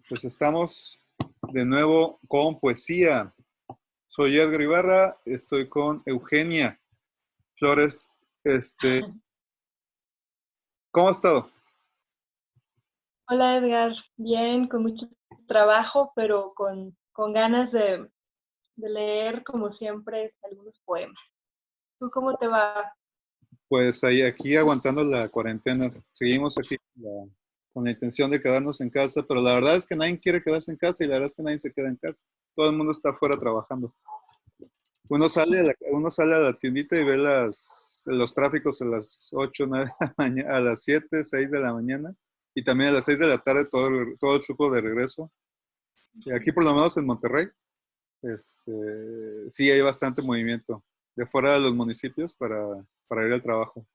Pues estamos de nuevo con poesía. Soy Edgar Ibarra, estoy con Eugenia Flores. ¿Cómo has estado? Hola Edgar, bien, con mucho trabajo, pero con ganas de leer, como siempre, algunos poemas. ¿Tú cómo te va? Pues ahí, aquí aguantando la cuarentena. Seguimos aquí con la intención de quedarnos en casa, pero la verdad es que nadie quiere quedarse en casa y la verdad es que nadie se queda en casa. Todo el mundo está afuera trabajando. Uno sale a la tiendita y ve los tráficos a las 8, 9 de la mañana, a las 7, 6 de la mañana y también a las 6 de la tarde todo el flujo de regreso. Y aquí por lo menos en Monterrey, sí hay bastante movimiento de fuera de los municipios para ir al trabajo.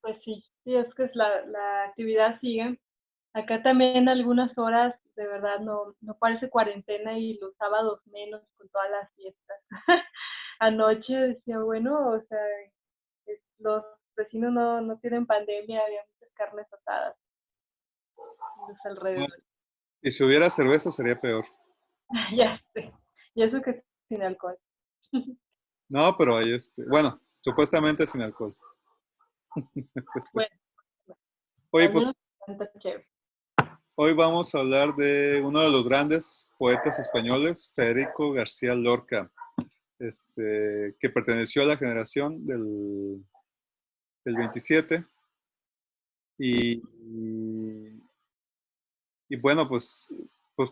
Pues sí, sí, es que la actividad sigue. Acá también algunas horas, de verdad, no parece cuarentena y los sábados menos con todas las fiestas. Anoche decía, bueno, o sea, los vecinos no tienen pandemia, había muchas carnes asadas en los alrededores. Y si hubiera cerveza sería peor. Ya sé, y eso que sin alcohol. No, pero hay bueno, supuestamente sin alcohol. Bueno, Oye, al pues menos está chévere. hoy vamos a hablar de uno de los grandes poetas españoles, Federico García Lorca, que perteneció a la generación del 27 y, y bueno, pues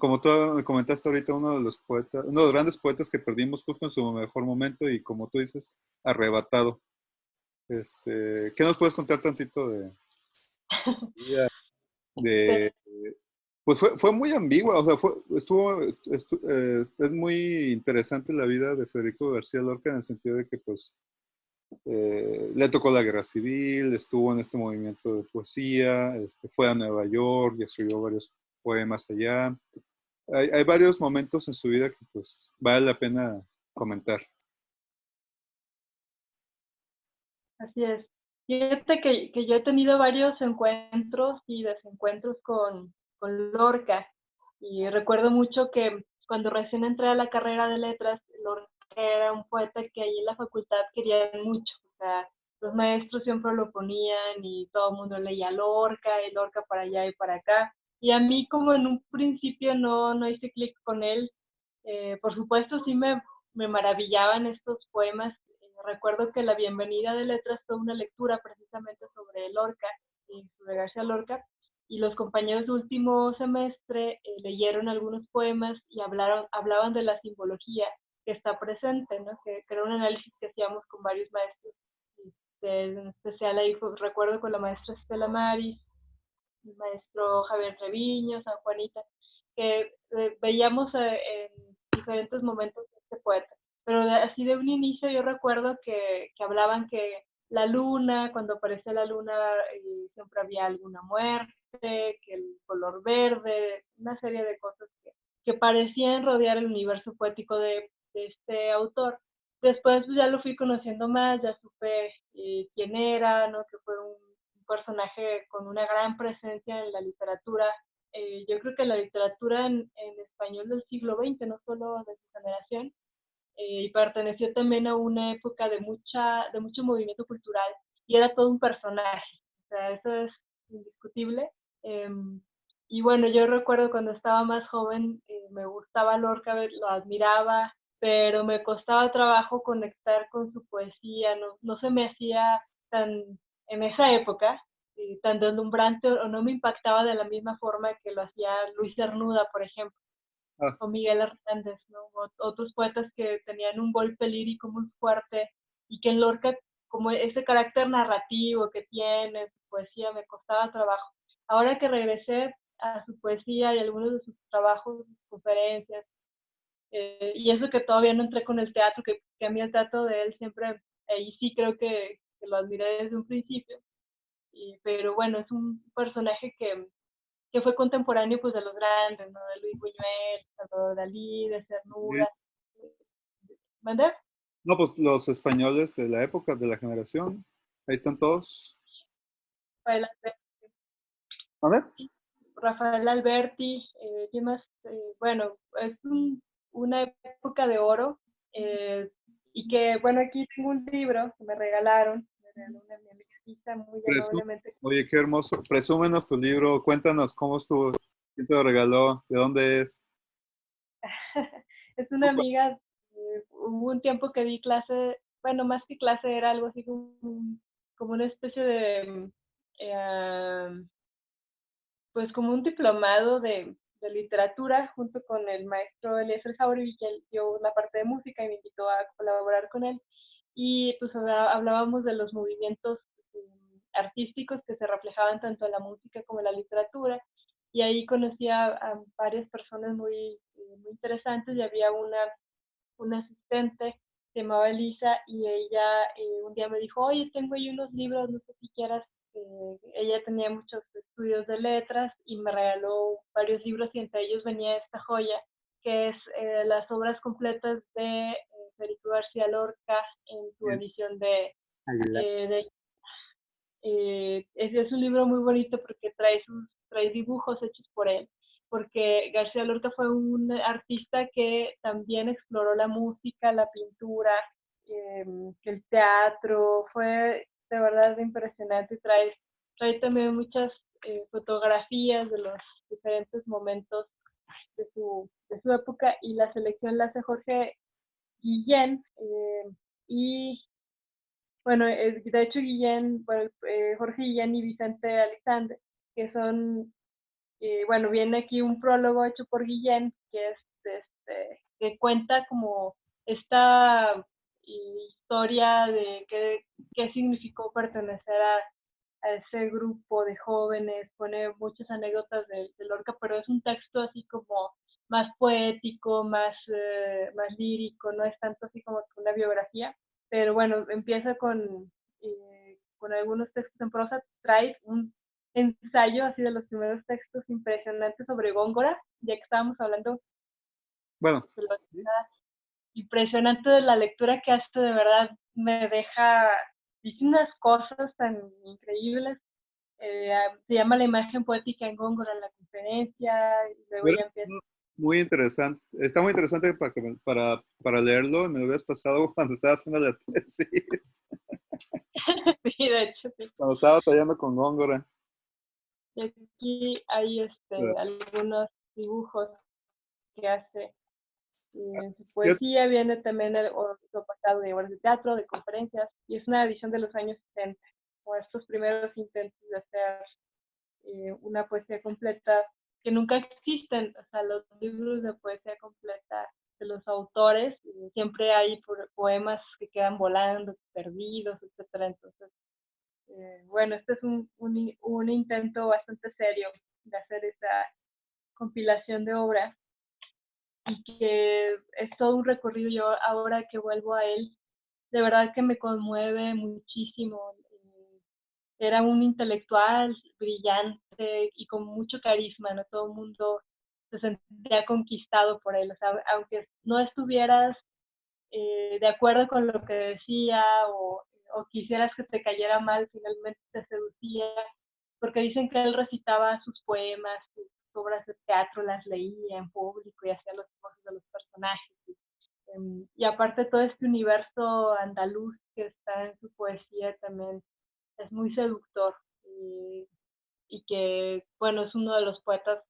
como tú me comentaste ahorita, uno de los grandes poetas que perdimos justo en su mejor momento y como tú dices, arrebatado. ¿Qué nos puedes contar tantito de vida? Este, De, pues fue muy ambigua, o sea, es muy interesante la vida de Federico García Lorca en el sentido de que pues le tocó la guerra civil, estuvo en este movimiento de poesía, fue a Nueva York y escribió varios poemas allá. Hay varios momentos en su vida que pues vale la pena comentar. así es. Fíjate que yo he tenido varios encuentros y desencuentros con Lorca. Y recuerdo mucho que cuando recién entré a la carrera de letras, Lorca era un poeta que ahí en la facultad querían mucho. O sea, los maestros siempre lo ponían y todo el mundo leía Lorca y Lorca para allá y para acá. Y a mí como en un principio no hice clic con él. Por supuesto sí me maravillaban estos poemas. Recuerdo que la bienvenida de letras fue una lectura precisamente sobre Lorca y sobre García Lorca, y los compañeros de último semestre leyeron algunos poemas y hablaban de la simbología que está presente, ¿no? Que era un análisis que hacíamos con varios maestros. En especial ahí recuerdo con la maestra Estela Maris, el maestro Javier Treviño, San Juanita, que veíamos en diferentes momentos de este poeta. Pero así de un inicio yo recuerdo que hablaban que la luna, cuando aparece la luna, siempre había alguna muerte, que el color verde, una serie de cosas que parecían rodear el universo poético de este autor. Después pues, ya lo fui conociendo más, ya supe quién era, ¿no? Que fue un personaje con una gran presencia en la literatura. Yo creo que la literatura en español del siglo XX, no solo de su generación, y perteneció también a una época de mucho movimiento cultural y era todo un personaje. O sea, eso es indiscutible. Eh, y bueno, yo recuerdo cuando estaba más joven, me gustaba Lorca, lo admiraba, pero me costaba trabajo conectar con su poesía, no se me hacía tan, en esa época, tan deslumbrante o no me impactaba de la misma forma que lo hacía Luis Cernuda, por ejemplo, Ah, o Miguel Hernández, ¿no? Otros poetas que tenían un golpe lírico muy fuerte y que en Lorca, como ese carácter narrativo que tiene, su poesía, me costaba trabajo. Ahora que regresé a su poesía y algunos de sus trabajos, sus conferencias, y eso que todavía no entré con el teatro, que a mí el teatro de él siempre, ahí sí creo que lo admiré desde un principio, pero bueno, es un personaje que fue contemporáneo pues de los grandes, ¿no? De Luis Buñuel, Salvador Dalí, de bien. Cernuda. ¿Mande? No, pues los españoles de la época, de la generación, ahí están todos. Adelante. ¿Dónde? Rafael Alberti, ¿quién más? Bueno, es una época de oro, y que, bueno, aquí tengo un libro que me regalaron, me regaló una mi amiguita muy Presu- amablemente. Oye, qué hermoso. Presúmenos tu libro. Cuéntanos cómo estuvo. ¿Quién te lo regaló? ¿De dónde es? Es una amiga, hubo un tiempo que di clase, bueno, más que clase era algo así como, como una especie de, eh, pues como un diplomado de literatura junto con el maestro Eliezer Jauregui, que él dio una parte de música y me invitó a colaborar con él. Y pues hablábamos de los movimientos artísticos que se reflejaban tanto en la música como en la literatura. Y ahí conocí a varias personas muy interesantes y había una asistente, se llamaba Elisa, y ella un día me dijo, oye, tengo ahí unos libros, no sé si quieras. Ella tenía muchos estudios de letras y me regaló varios libros y entre ellos venía esta joya, que es las obras completas de Federico García Lorca en su Bien. edición de, Aguilar. eh, de es un libro muy bonito porque trae dibujos hechos por él, porque García Lorca fue un artista que también exploró la música, la pintura, eh, el teatro, fue de verdad impresionante, trae también muchas fotografías de los diferentes momentos de su época y la selección la hace Jorge Guillén, y bueno, de hecho Guillén, bueno, Jorge Guillén y Vicente Alexandre, que son, bueno, viene aquí un prólogo hecho por Guillén, que es, que cuenta como esta historia de qué significó pertenecer a ese grupo de jóvenes, pone muchas anécdotas de Lorca, pero es un texto así como más poético, más lírico, no es tanto así como una biografía, pero bueno, empieza con algunos textos en prosa, trae un ensayo así de los primeros textos impresionantes sobre Góngora, ya que estábamos hablando Bueno, de lo impresionante de la lectura que hace, de verdad me deja, dice unas cosas tan increíbles. Se llama La imagen poética en Góngora en la conferencia, y luego pero ya empieza. muy interesante. Está muy interesante para leerlo. Me lo habías pasado cuando estaba haciendo la tesis, Sí, de hecho, sí. cuando estaba batallando con Góngora. Y aquí hay algunos dibujos que hace. Y en su Yo- poesía viene también otro pasado de obras de teatro, de conferencias, y es una edición de los años 70, o estos primeros intentos de hacer una poesía completa que nunca existen, o sea, los libros de poesía completa de los autores, siempre hay poemas que quedan volando, perdidos, etcétera. Entonces, bueno, este es un intento bastante serio de hacer esa compilación de obras y que es todo un recorrido. Yo ahora que vuelvo a él, de verdad que me conmueve muchísimo. Era un intelectual brillante y con mucho carisma, ¿no? Todo el mundo se sentía conquistado por él, o sea, aunque no estuvieras de acuerdo con lo que decía o quisieras que te cayera mal, finalmente te seducía, porque dicen que él recitaba sus poemas, sus obras de teatro, las leía en público y hacía los esfuerzos de los personajes. Y aparte todo este universo andaluz que está en su poesía también es muy seductor, y que, bueno, es uno de los poetas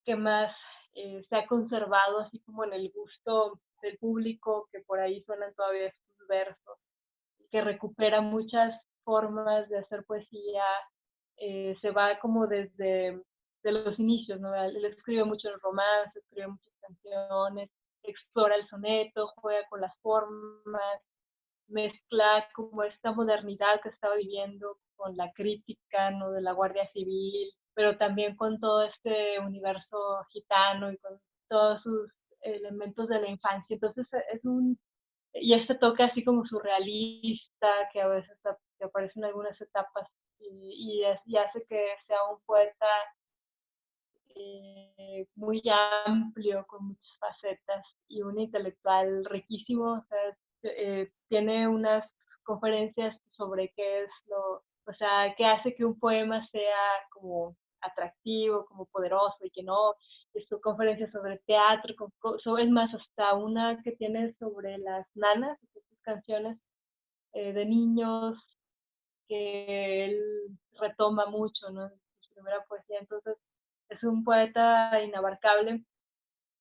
que más se ha conservado así como en el gusto del público, que por ahí suenan todavía sus versos, que recupera muchas formas de hacer poesía, se va como desde de los inicios, ¿no? Él escribe mucho el romance, escribe muchas canciones, explora el soneto, juega con las formas, mezcla como esta modernidad que estaba viviendo con la crítica, ¿no? De la Guardia Civil, pero también con todo este universo gitano y con todos sus elementos de la infancia. Entonces y este toque así como surrealista que a veces que aparece en algunas etapas y hace que sea un poeta muy amplio, con muchas facetas y un intelectual riquísimo. O sea, tiene unas conferencias sobre qué es o sea, qué hace que un poema sea como atractivo atractivo, como poderoso, y que no, hizo conferencias sobre teatro, es más, hasta una que tiene sobre las nanas, sus canciones de niños, que él retoma mucho, ¿no? En su primera poesía. Entonces, es un poeta inabarcable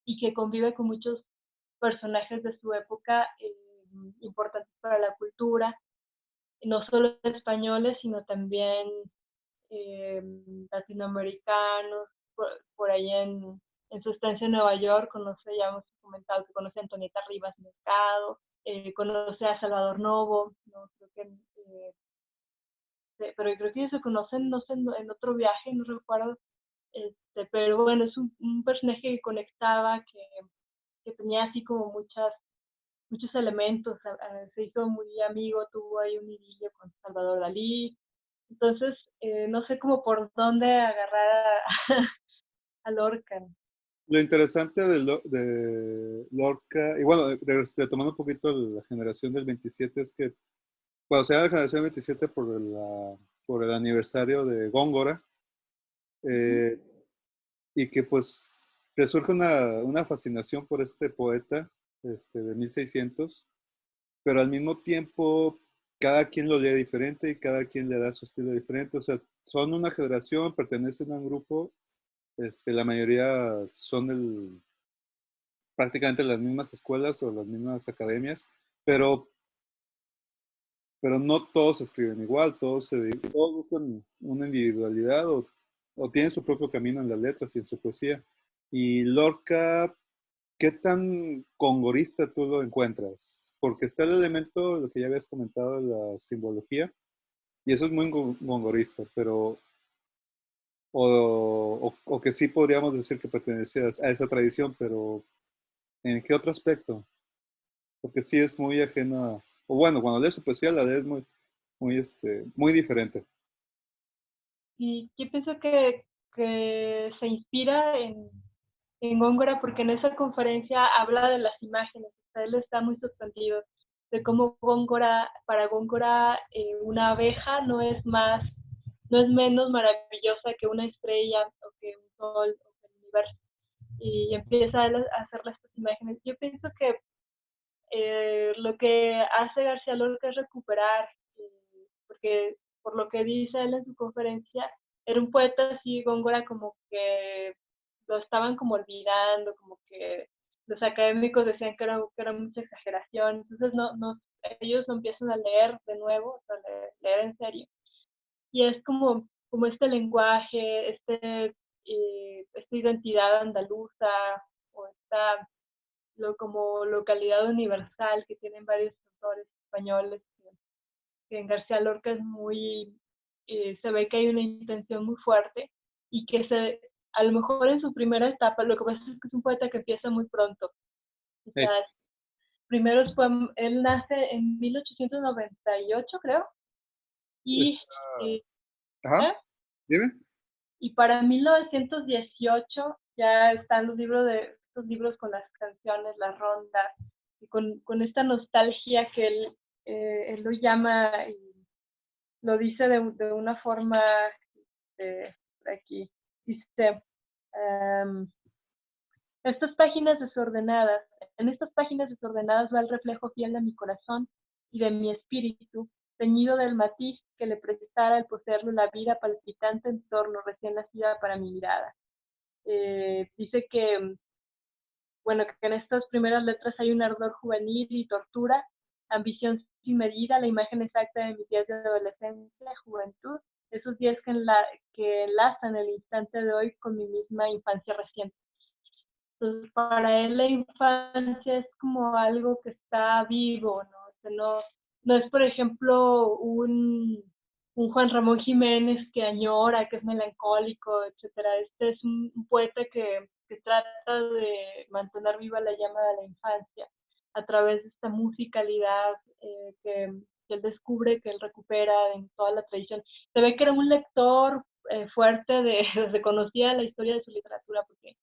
y que convive con muchos personajes de su época importantes para la cultura, no solo españoles, sino también eh, latinoamericanos. Por ahí en su estancia en Nueva York conoce, ya hemos comentado que conoce a Antonieta Rivas Mercado, conoce a Salvador Novo, ¿no? Creo que, pero creo que ellos se conocen, no sé, en otro viaje, no recuerdo, pero bueno, es un personaje que conectaba, que tenía así como muchos elementos, se hizo muy amigo, tuvo ahí un idilio con Salvador Dalí. Entonces, no sé cómo por dónde agarrar a Lorca. Lo interesante de Lorca, y bueno, retomando un poquito la generación del 27, es que, bueno, se llama la generación del 27 por el aniversario de Góngora, eh, y que pues resurge una fascinación por este poeta de 1600, pero al mismo tiempo cada quien lo lee diferente y cada quien le da su estilo diferente. O sea, son una generación, pertenecen a un grupo, la mayoría son prácticamente las mismas escuelas o las mismas academias, pero, pero no todos escriben igual, todos buscan una individualidad o tienen su propio camino en las letras y en su poesía. Y Lorca, ¿qué tan congorista tú lo encuentras? Porque está el elemento, lo que ya habías comentado, de la simbología, y eso es muy gongorista, pero, o que sí podríamos decir que pertenecías a esa tradición, pero ¿en qué otro aspecto? Porque sí es muy ajena, o bueno, cuando lees su poesía la lees muy diferente. Y yo pienso que se inspira en Góngora porque en esa conferencia habla de las imágenes, o sea, él está muy sorprendido de cómo para Góngora una abeja no es menos maravillosa que una estrella o que un sol o que el universo. Y empieza él a hacerle estas imágenes. Yo pienso que lo que hace García Lorca es recuperar, porque por lo que dice él en su conferencia, era un poeta así, Góngora, como que lo estaban como olvidando, como que los académicos decían que era mucha exageración, entonces ellos lo empiezan a leer de nuevo, o sea, leer en serio, y es como este lenguaje, esta identidad andaluza, o esta como localidad universal que tienen varios autores españoles, que en García Lorca es se ve que hay una intención muy fuerte y que a lo mejor en su primera etapa, lo que pasa es que es un poeta que empieza muy pronto. O sea, Hey, primero él nace en 1898, creo, y, está- eh, ajá, ¿eh? dime. Y para 1918 ya están estos libros con las canciones, las rondas, y con esta nostalgia que él lo llama y lo dice de una forma aquí. Dice, um, en estas páginas desordenadas va el reflejo fiel de mi corazón y de mi espíritu, teñido del matiz que le prestara al poseerlo la vida palpitante en torno recién nacida para mi mirada. Dice que, bueno, que en estas primeras letras hay un ardor juvenil y tortura, ambición sin medida, la imagen exacta de mis días de adolescencia, juventud, esos días que enlazan el instante de hoy con mi misma infancia reciente. Entonces, para él la infancia es como algo que está vivo, ¿no? O sea, no es, por ejemplo, un Juan Ramón Jiménez que añora, que es melancólico, etcétera. Este es un poeta que trata de mantener viva la llama de la infancia a través de esta musicalidad que él descubre, que él recupera en toda la tradición. Se ve que era un lector fuerte desde conocía la historia de su literatura, porque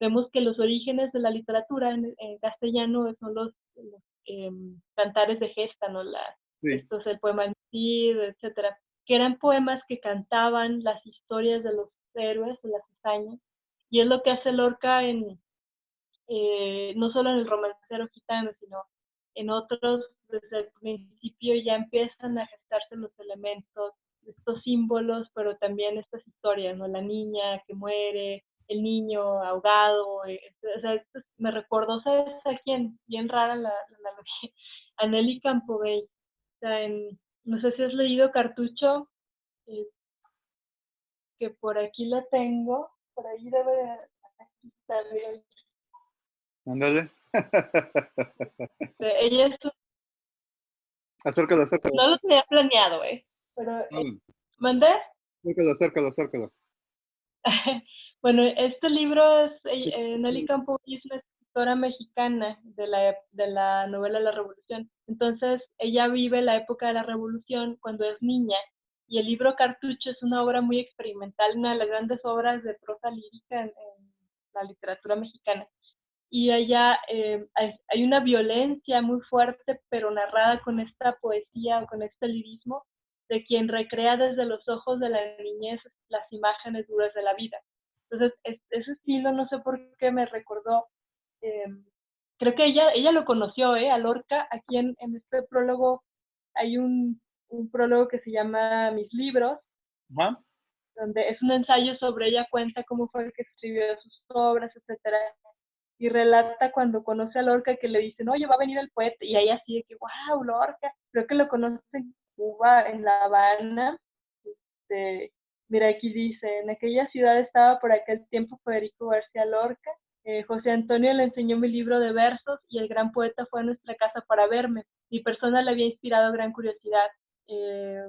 vemos que los orígenes de la literatura en castellano son los cantares de gesta, ¿no? Sí. Esto es el poema El Cid, etcétera, que eran poemas que cantaban las historias héroes, de las hazañas, y es lo que hace Lorca no solo en el romancero gitano, sino en otros, desde el principio ya empiezan a gestarse los elementos, estos símbolos, pero también estas historias, ¿no? La niña que muere, el niño ahogado, o sea, esto me recordó, ¿sabes a quién? Bien rara la analogía, a Nelly Campobey. O sea, no sé si has leído Cartucho, eh, que por aquí la tengo, por ahí debe, aquí está, mira. Ándale. Ella es Acércalo, acércalo. no lo tenía planeado, pero Alan, mandé. acércalo, acércalo, acércalo. Bueno, este libro es, Nelly Sí. Campo es una escritora mexicana de la novela La Revolución. Entonces, ella vive la época de la Revolución cuando es niña. Y el libro Cartucho es una obra muy experimental, una de las grandes obras de prosa lírica en la literatura mexicana. Y allá hay una violencia muy fuerte, pero narrada con esta poesía o con este lirismo de quien recrea desde los ojos de la niñez las imágenes duras de la vida. Entonces, ese estilo, no sé por qué me recordó, eh, creo que ella lo conoció, a Lorca. Aquí en este prólogo hay un prólogo que se llama Mis libros, Ajá. donde es un ensayo sobre ella, cuenta cómo fue que escribió sus obras, etcétera, y relata cuando conoce a Lorca que le dicen, oye, va a venir el poeta, y ahí así de que, wow, Lorca, creo que lo conoce en Cuba, en La Habana. este, Mira, aquí dice, en aquella ciudad estaba por aquel tiempo Federico García Lorca, José Antonio le enseñó mi libro de versos y el gran poeta fue a nuestra casa para verme. Mi persona le había inspirado gran curiosidad. Eh,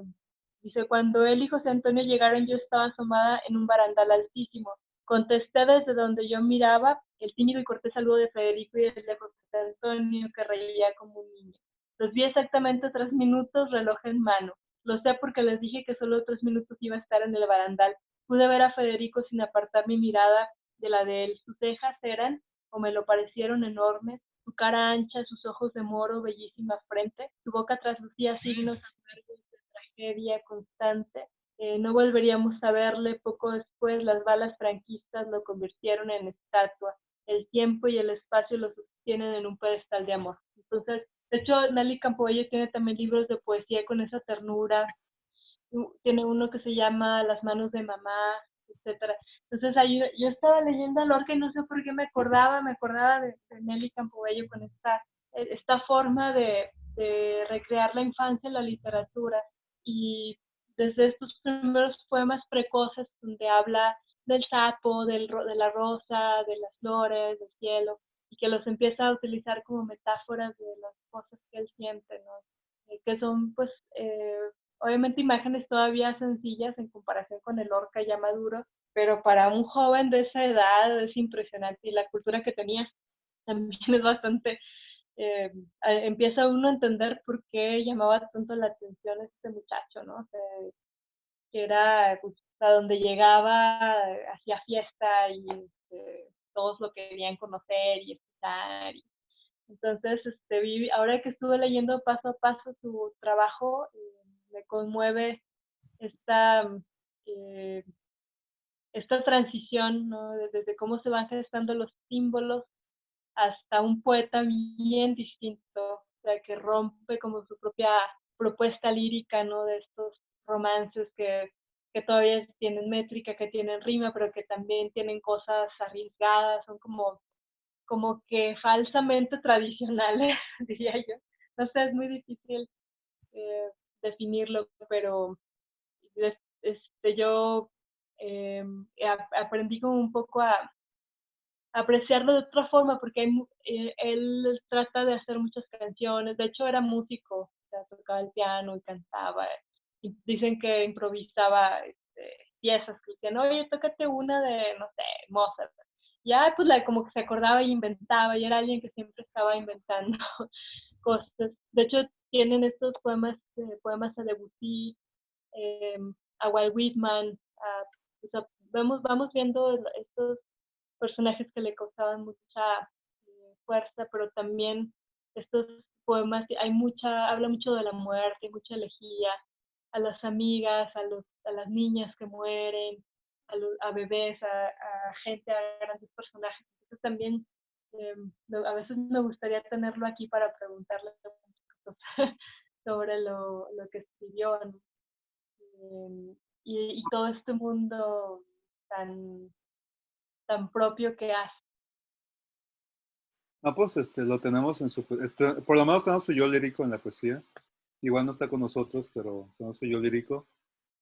Dice, cuando él y José Antonio llegaron, yo estaba asomada en un barandal altísimo. Contesté desde donde yo miraba el tímido y cortés saludo de Federico y el de José Antonio, que reía como un niño. Los vi exactamente 3 minutos, reloj en mano. Lo sé porque les dije que solo 3 minutos iba a estar en el barandal. Pude ver a Federico sin apartar mi mirada de la de él. Sus cejas eran, o me lo parecieron, enormes, su cara ancha, sus ojos de moro, bellísima frente, su boca traslucía signos amargos de tragedia constante. No volveríamos a verle. Poco después las balas franquistas lo convirtieron en estatua. El tiempo y el espacio lo sostienen en un pedestal de amor. Entonces, de hecho, Nelly Campoello tiene también libros de poesía con esa ternura. Tiene uno que se llama Las manos de mamá, etcétera. Entonces, ahí yo estaba leyendo a Lorca y no sé por qué me acordaba de Nelly Campoello con esta forma de recrear la infancia en la literatura. Y desde estos primeros poemas precoces donde habla del sapo, de la rosa, de las flores, del cielo, y que los empieza a utilizar como metáforas de las cosas que él siente, ¿no? Que son, pues, obviamente imágenes todavía sencillas en comparación con el Lorca ya maduro, pero para un joven de esa edad es impresionante, y la cultura que tenía también es bastante, empieza uno a entender por qué llamaba tanto la atención este muchacho, ¿no? O sea, que era, pues, a donde llegaba, hacía fiesta y todos lo querían conocer y escuchar. Entonces, ahora que estuve leyendo paso a paso su trabajo, me conmueve esta, eh, esta transición, ¿no? Desde cómo se van gestando los símbolos hasta un poeta bien distinto, o sea, que rompe como su propia propuesta lírica, ¿no? De estos romances que todavía tienen métrica, que tienen rima, pero que también tienen cosas arriesgadas, son como que falsamente tradicionales, diría yo. No sé, es muy difícil eh, definirlo, pero yo aprendí como un poco a apreciarlo de otra forma, porque él trata de hacer muchas canciones. De hecho era músico, o sea, tocaba el piano y cantaba, y dicen que improvisaba piezas, que decían, oye, tócate una de, no sé, Mozart. Ya, pues como que se acordaba y inventaba, y era alguien que siempre estaba inventando cosas. De hecho, tienen estos poemas a Debussy, eh, a Walt Whitman, o sea, vamos viendo estos personajes que le causaban mucha fuerza, pero también estos poemas, habla mucho de la muerte, mucha elegía, a las amigas, a las niñas que mueren, a bebés, a gente, a grandes personajes. Entonces también a veces me gustaría tenerlo aquí para preguntarle cosas sobre lo que escribió, ¿no? Y todo este mundo tan, tan propio que hace. No, pues lo tenemos en su, por lo menos tenemos su yo lírico en la poesía. Igual no está con nosotros, pero tenemos su yo lírico.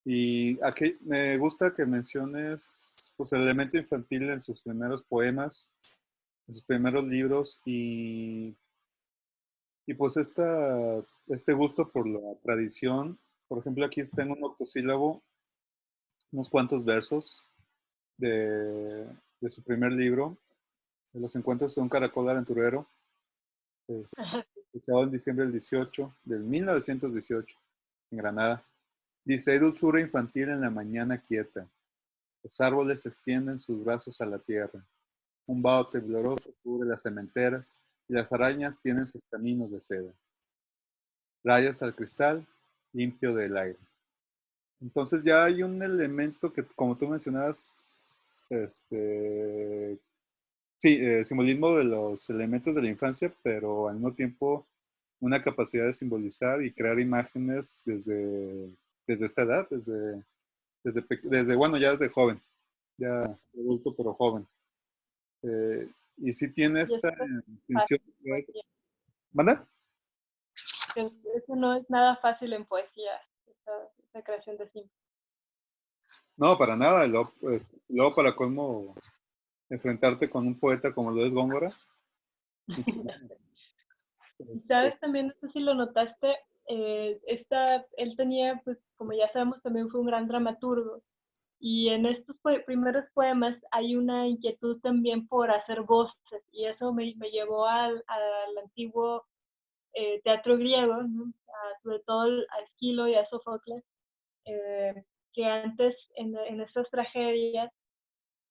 Y aquí me gusta que menciones pues, el elemento infantil en sus primeros poemas, en sus primeros libros y pues este gusto por la tradición. Por ejemplo, aquí tengo un octosílabo, unos cuantos versos de, de su primer libro, de los encuentros de un caracol aventurero, es, publicado en diciembre del 1918, en Granada. Dice, hay dulzura infantil en la mañana quieta. Los árboles extienden sus brazos a la tierra. Un vaho tembloroso cubre las cementeras y las arañas tienen sus caminos de seda. Rayas al cristal, limpio del aire. Entonces ya hay un elemento que, como tú mencionabas, sí, simbolismo de los elementos de la infancia, pero al mismo tiempo una capacidad de simbolizar y crear imágenes desde esta edad, bueno, ya desde joven, ya adulto pero joven. Y sí tiene Y esta esto es intención. fácil en poesía. ¿Manda? Eso no es nada fácil en poesía, esa creación de símbolos. No, para nada. Luego, para colmo, enfrentarte con un poeta como lo es Góngora. Y Este, sabes también, no sé si lo notaste, él tenía, pues como ya sabemos, también fue un gran dramaturgo. Y en estos primeros poemas hay una inquietud también por hacer voces, y eso me llevó al antiguo teatro griego, ¿no? Sobre todo a Esquilo y a Sófocles, que antes en estas tragedias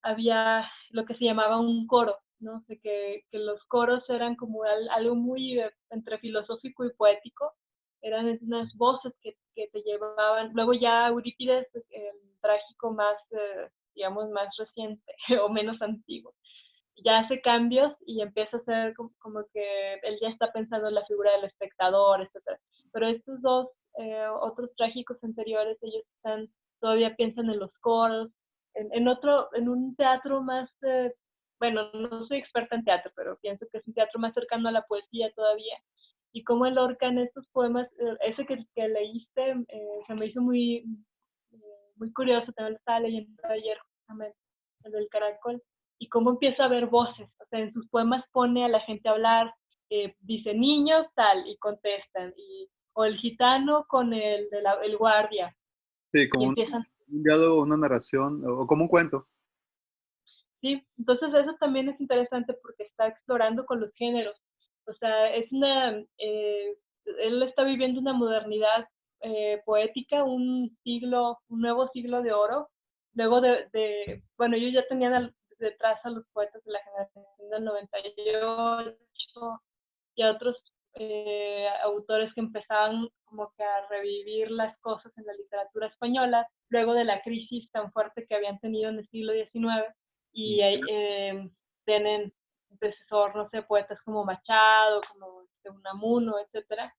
había lo que se llamaba un coro, ¿no? De que los coros eran como algo muy entre filosófico y poético, eran unas voces que te llevaban, luego ya Eurípides, el trágico más, digamos, más reciente o menos antiguo, ya hace cambios y empieza a ser como que él ya está pensando en la figura del espectador, etcétera. Pero estos dos otros trágicos anteriores, ellos todavía piensan en los coros, en un teatro más, bueno, no soy experta en teatro, pero pienso que es un teatro más cercano a la poesía todavía. Y como el Lorca en estos poemas, ese que leíste, se me hizo muy curioso, también lo estaba leyendo ayer justamente, el del caracol, y cómo empieza a ver voces, o sea, en sus poemas pone a la gente a hablar, dice niños tal, y contestan, o el gitano con el guardia, sí, y como empiezan. un diálogo, una narración o como un cuento. Sí, entonces eso también es interesante porque está explorando con los géneros. O sea, él está viviendo una modernidad poética, un nuevo siglo de oro. Luego bueno, ellos ya tenían detrás a los poetas de la generación del 98 y a otros autores que empezaban como que a revivir las cosas en la literatura española, luego de la crisis tan fuerte que habían tenido en el siglo XIX y tienen antecesor, no sé, poetas como Machado, como Unamuno, etcétera,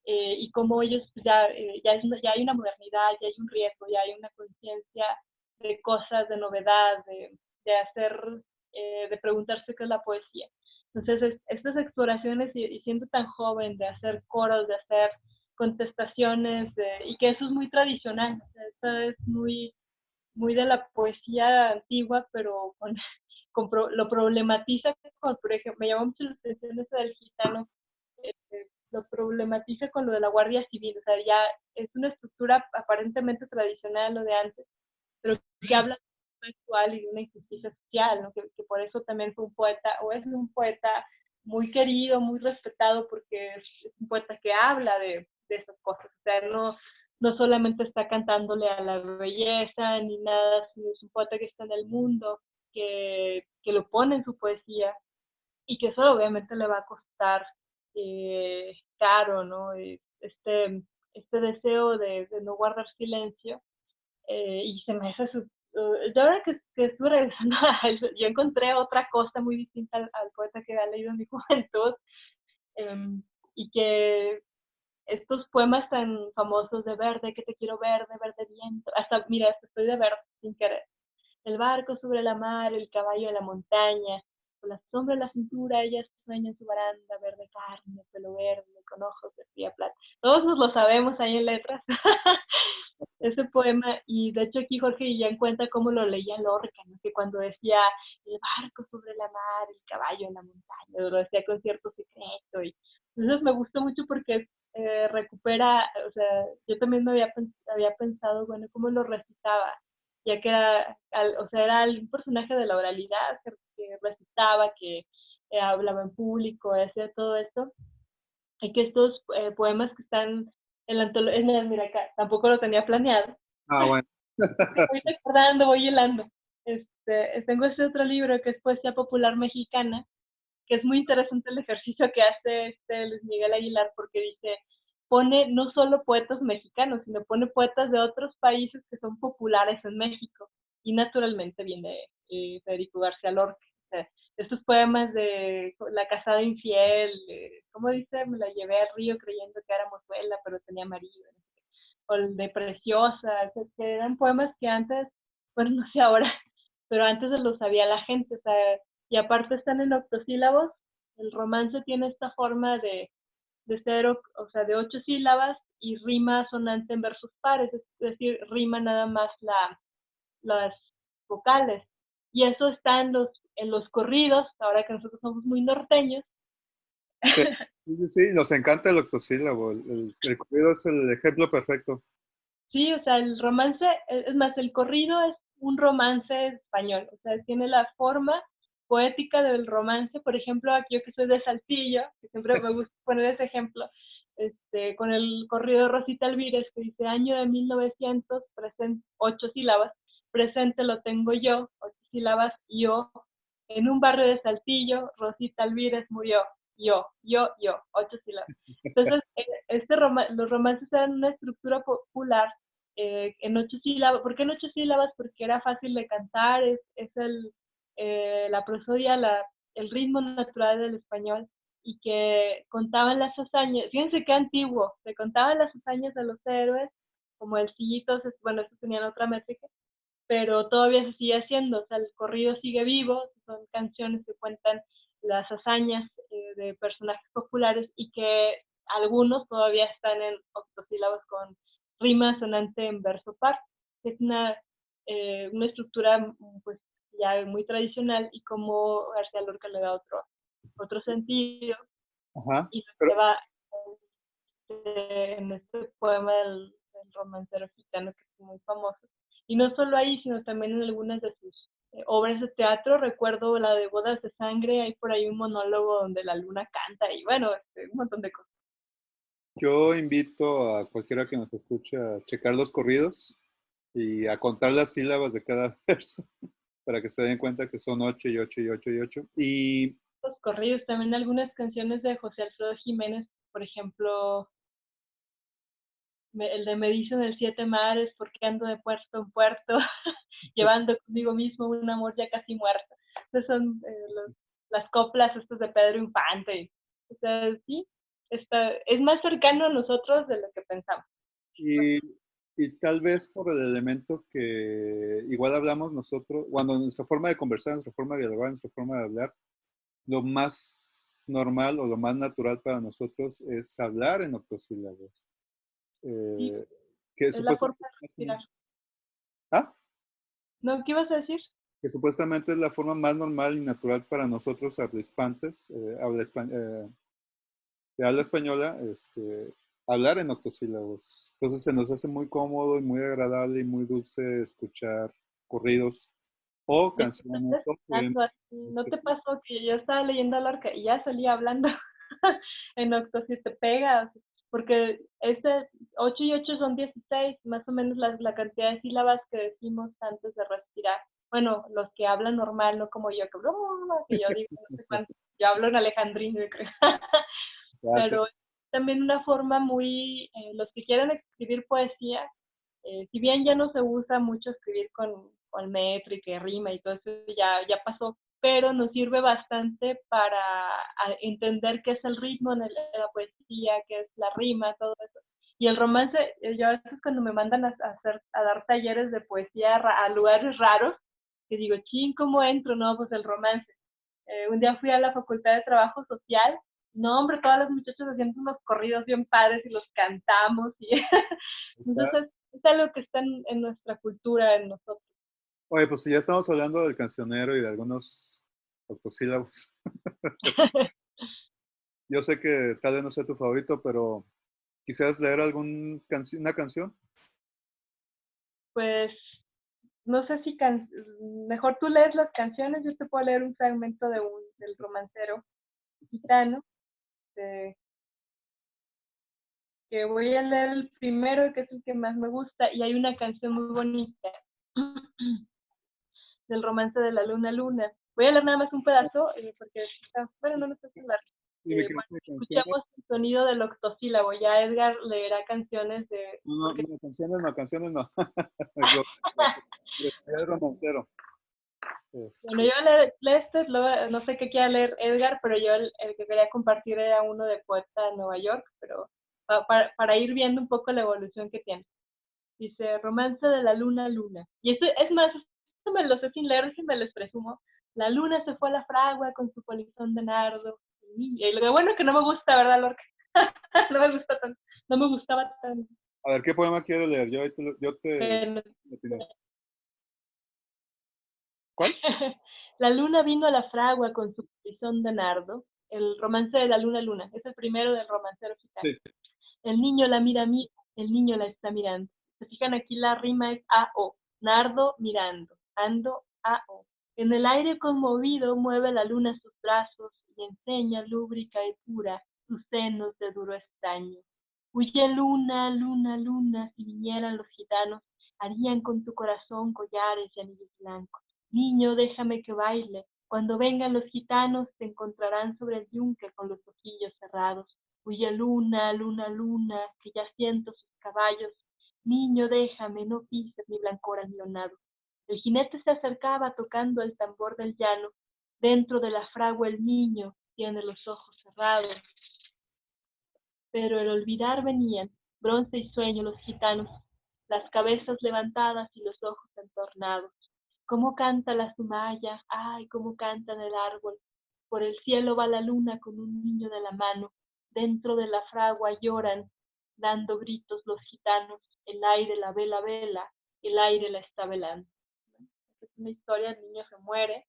y como ellos ya hay una modernidad, ya hay un riesgo, ya hay una conciencia de cosas, de novedad, de hacer, de preguntarse qué es la poesía. Entonces, estas exploraciones y siendo tan joven, de hacer coros, de hacer contestaciones, y que eso es muy tradicional, o sea, eso es muy de la poesía antigua, pero lo problematiza, por ejemplo, me llamó mucho la atención eso del gitano, lo problematiza con lo de la Guardia Civil, o sea, ya es una estructura aparentemente tradicional lo de antes, pero que habla de una actual y de una injusticia social, ¿no? Que por eso también fue un poeta, o es un poeta muy querido, muy respetado, porque es un poeta que habla de esas cosas, o sea, no solamente está cantándole a la belleza ni nada, sino es un poeta que está en el mundo, que lo pone en su poesía y que eso obviamente le va a costar caro, ¿no? Este deseo de no guardar silencio y se me hace yo ahora que estuve regresando a eso, yo encontré otra cosa muy distinta al poeta que había leído en mi juventud, em, y que estos poemas tan famosos de verde, que te quiero verde, verde viento, hasta, mira, hasta estoy de verde sin querer. El barco sobre la mar, el caballo de la montaña, con la sombra en la cintura, ella sueña en su baranda, verde carne, pelo verde, con ojos de fría plata. Todos nos lo sabemos ahí en letras. Ese poema, y de hecho aquí Jorge ya cuenta cómo lo leía Lorca, ¿no? Que cuando decía el barco sobre la mar, el caballo en la montaña, lo decía con cierto secreto, y entonces me gustó mucho porque recupera, o sea, yo también me había pensado, bueno, cómo lo recitaba, ya que era, o sea, era un personaje de la oralidad que recitaba, que hablaba en público, hacía todo esto, y que estos poemas que están en la antología, mira acá, tampoco lo tenía planeado. Ah, bueno. Voy recordando, voy hilando. Tengo este otro libro que es Poesía Popular Mexicana, que es muy interesante el ejercicio que hace Luis Miguel Aguilar, porque dice, pone no solo poetas mexicanos, sino pone poetas de otros países que son populares en México. Y naturalmente viene Federico García Lorca. O sea, estos poemas de La casada infiel, ¿cómo dice? Me la llevé al río creyendo que era mozuela, pero tenía marido. O el de Preciosa, que eran poemas que antes, bueno, no sé ahora, pero antes los sabía la gente, o sea, y aparte están en octosílabos. El romance tiene esta forma de cero, o sea, de 8 sílabas y rima sonante en versos pares, es decir, rima nada más las vocales. Y eso está en los corridos, ahora que nosotros somos muy norteños. Sí, sí, sí, nos encanta el octosílabo. El corrido es el ejemplo perfecto. Sí, o sea, el romance, es más, el corrido es un romance español, o sea, tiene la forma poética del romance. Por ejemplo, aquí yo que soy de Saltillo, que siempre me gusta poner ese ejemplo, con el corrido de Rosita Alvírez, que dice año de 1900, 8 sílabas, presente lo tengo yo, 8 sílabas, yo, en un barrio de Saltillo, Rosita Alvírez murió, yo, 8 sílabas. Entonces, los romances eran una estructura popular en 8 sílabas. ¿Por qué en 8 sílabas? Porque era fácil de cantar, es la prosodia, el ritmo natural del español, y que contaban las hazañas. Fíjense qué antiguo, se contaban las hazañas de los héroes, como el Sillitos, bueno, estos tenían otra métrica, pero todavía se sigue haciendo, o sea, el corrido sigue vivo, son canciones que cuentan las hazañas de personajes populares, y que algunos todavía están en octosílabos con rima sonante en verso par. Es una estructura pues ya muy tradicional, y como García Lorca le da otro sentido Ajá. y lo Pero lleva en este poema del romancero gitano, que es muy famoso. Y no solo ahí, sino también en algunas de sus obras de teatro. Recuerdo la de Bodas de Sangre, hay por ahí un monólogo donde la luna canta, y bueno, un montón de cosas. yo invito a cualquiera que nos escuche a checar los corridos y a contar las sílabas de cada verso para que se den cuenta que son 8 y 8 y 8 y 8. Y Los corridos, también algunas canciones de José Alfredo Jiménez, por ejemplo, el de Me dicen el siete mares, porque ando de puerto en puerto, llevando conmigo mismo un amor ya casi muerto. Esas son las coplas estas de Pedro Infante. O sea, sí, es más cercano a nosotros de lo que pensamos. Y, y tal vez por el elemento que igual hablamos nosotros, cuando nuestra forma de conversar, nuestra forma de dialogar, nuestra forma de hablar, lo más normal o lo más natural para nosotros es hablar en octosílabos. Sí, Eh, que es la forma supuestamente, de respirar. ¿ah? ¿No? ¿Qué ibas a decir? Que supuestamente es la forma más normal y natural para nosotros, hablahispantes, de habla española, hablar en octosílabos. Entonces se nos hace muy cómodo y muy agradable y muy dulce escuchar corridos o Ya te canciones estás o poemas. hablando así. ¿No te pasó que yo estaba leyendo a Lorca y ya salía hablando en octo, si te pegas? Porque 8 y 8 son 16, más o menos la cantidad de sílabas que decimos antes de respirar. Bueno, los que hablan normal, no como yo, que yo digo no sé cuánto. Yo hablo en alejandrino, yo creo. Gracias. Pero también una forma los que quieren escribir poesía, si bien ya no se usa mucho escribir o al metro y que rima y todo eso ya pasó, pero nos sirve bastante para entender qué es el ritmo en la poesía, qué es la rima, todo eso. Y el romance, yo a veces cuando me mandan a dar talleres de poesía a lugares raros, que digo, ching, ¿cómo entro? No, pues el romance. Un día fui a la Facultad de Trabajo Social, no, hombre, todas las muchachas haciendo unos corridos bien padres y los cantamos. Y entonces, es algo que está en nuestra cultura, en nosotros. Oye, pues si ya estamos hablando del cancionero y de algunos octosílabos. Yo sé que tal vez no sea tu favorito, pero ¿quisieras leer una canción? Pues, no sé si mejor tú lees las canciones, yo te puedo leer un fragmento del romancero gitano, que voy a leer el primero, que es el que más me gusta, y hay una canción muy bonita del romance de la luna luna. Voy a leer nada más un pedazo, porque bueno, no sé si largo. Dime qué Bueno, canción. escuchamos el sonido del octosílabo. Ya Edgar leerá canciones de... No, Porque... no, canciones no. El romancero. Bueno, yo leí este, no sé qué quiera leer Edgar, pero yo el que quería compartir era uno de Poeta de Nueva York, pero para ir viendo un poco la evolución que tiene. Dice, romance de la luna luna. Y eso, es más, esto me lo sé sin leer, si me les presumo. La luna se fue a la fragua con su polizón de nardo. Y lo bueno que no me gusta, ¿verdad, Lorca? No me gusta tanto, no me gustaba tanto. A ver, ¿qué poema quieres leer? Yo te Eh, ¿Cuál? La luna vino a la fragua con su polizón de nardo. El romance de la luna luna. Es el primero del romancero gitano. Sí. El niño la mira a mí, el niño la está mirando. Se fijan aquí, la rima es A-O. Nardo mirando, ando A-O. En el aire conmovido mueve la luna sus brazos y enseña lúbrica y pura sus senos de duro estaño. Huye luna, luna, luna, si vinieran los gitanos, harían con tu corazón collares y anillos blancos. Niño, déjame que baile. Cuando vengan los gitanos, te encontrarán sobre el yunque con los ojillos cerrados. Huye luna, luna, luna, que ya siento sus caballos. Niño, déjame, no pises mi blancor almionado. El jinete se acercaba tocando el tambor del llano. Dentro de la fragua el niño tiene los ojos cerrados. Pero el olvidar venían, bronce y sueño los gitanos, las cabezas levantadas y los ojos entornados. ¿Cómo canta la sumaya? Ay, cómo canta en el árbol. Por el cielo va la luna con un niño de la mano. Dentro de la fragua lloran, dando gritos los gitanos. El aire la vela, el aire la está velando. Es una historia, el niño se muere,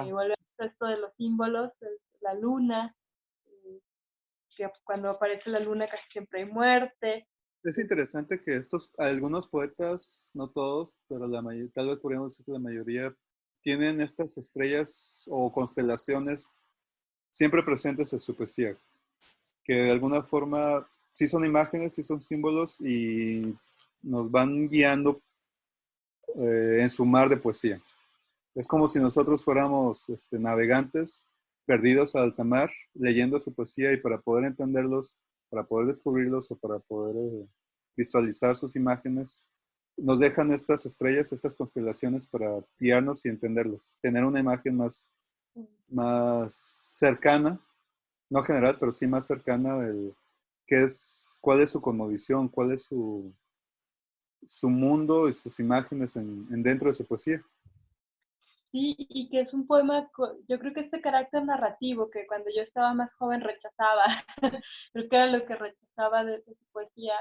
y vuelve a esto de los símbolos, la luna, que cuando aparece la luna casi siempre hay muerte. Es interesante que algunos poetas, no todos, pero tal vez podríamos decir que la mayoría, tienen estas estrellas o constelaciones siempre presentes en su poesía, que de alguna forma sí son imágenes, sí son símbolos y nos van guiando en su mar de poesía. Es como si nosotros fuéramos navegantes perdidos a alta mar, leyendo su poesía y para poder entenderlos, para poder descubrirlos o para poder visualizar sus imágenes, nos dejan estas estrellas, estas constelaciones para guiarnos y entenderlos, tener una imagen más cercana, no general, pero sí más cercana del cuál es su cosmovisión, cuál es su mundo y sus imágenes dentro de su poesía. Sí, y que es un poema, yo creo que este carácter narrativo que cuando yo estaba más joven rechazaba, creo que era lo que rechazaba de su poesía,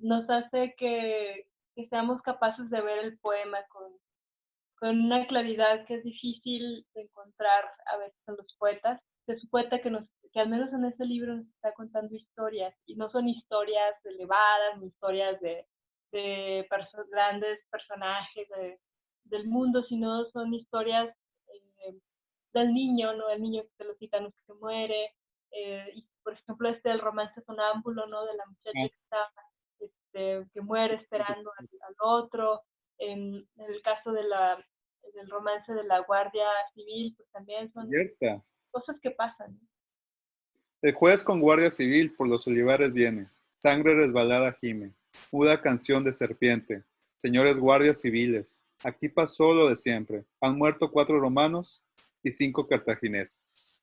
nos hace que seamos capaces de ver el poema con una claridad que es difícil de encontrar a veces en los poetas. Es un poeta que al menos en este libro nos está contando historias, y no son historias elevadas, ni historias de grandes personajes del mundo, sino son historias del niño, ¿no? El niño de los gitanos que se muere, y por ejemplo el romance sonámbulo, ¿no? De la muchacha que está, que muere esperando al otro. En el caso del romance de la Guardia Civil, pues también son Cierta. cosas que pasan, ¿no? El juez con guardia civil por los olivares viene, sangre resbalada gime, muda canción de serpiente, señores guardias civiles, Aquí pasó lo de siempre. Han muerto 4 romanos y 5 cartagineses.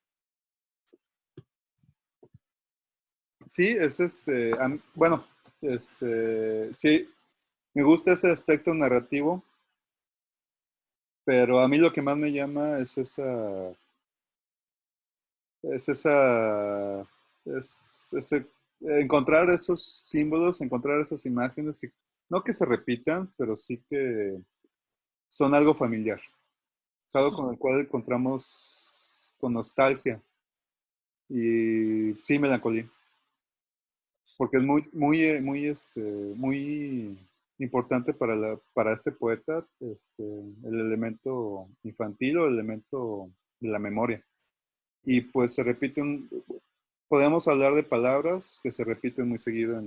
Sí, es bueno, sí, me gusta ese aspecto narrativo, pero a mí lo que más me llama es esa, encontrar esos símbolos, encontrar esas imágenes, y no que se repitan, pero sí que son algo familiar, es algo con el cual encontramos con nostalgia y sí melancolía, porque es muy importante para este poeta, el elemento infantil o el elemento de la memoria. Y pues se repiten, podemos hablar de palabras que se repiten muy seguido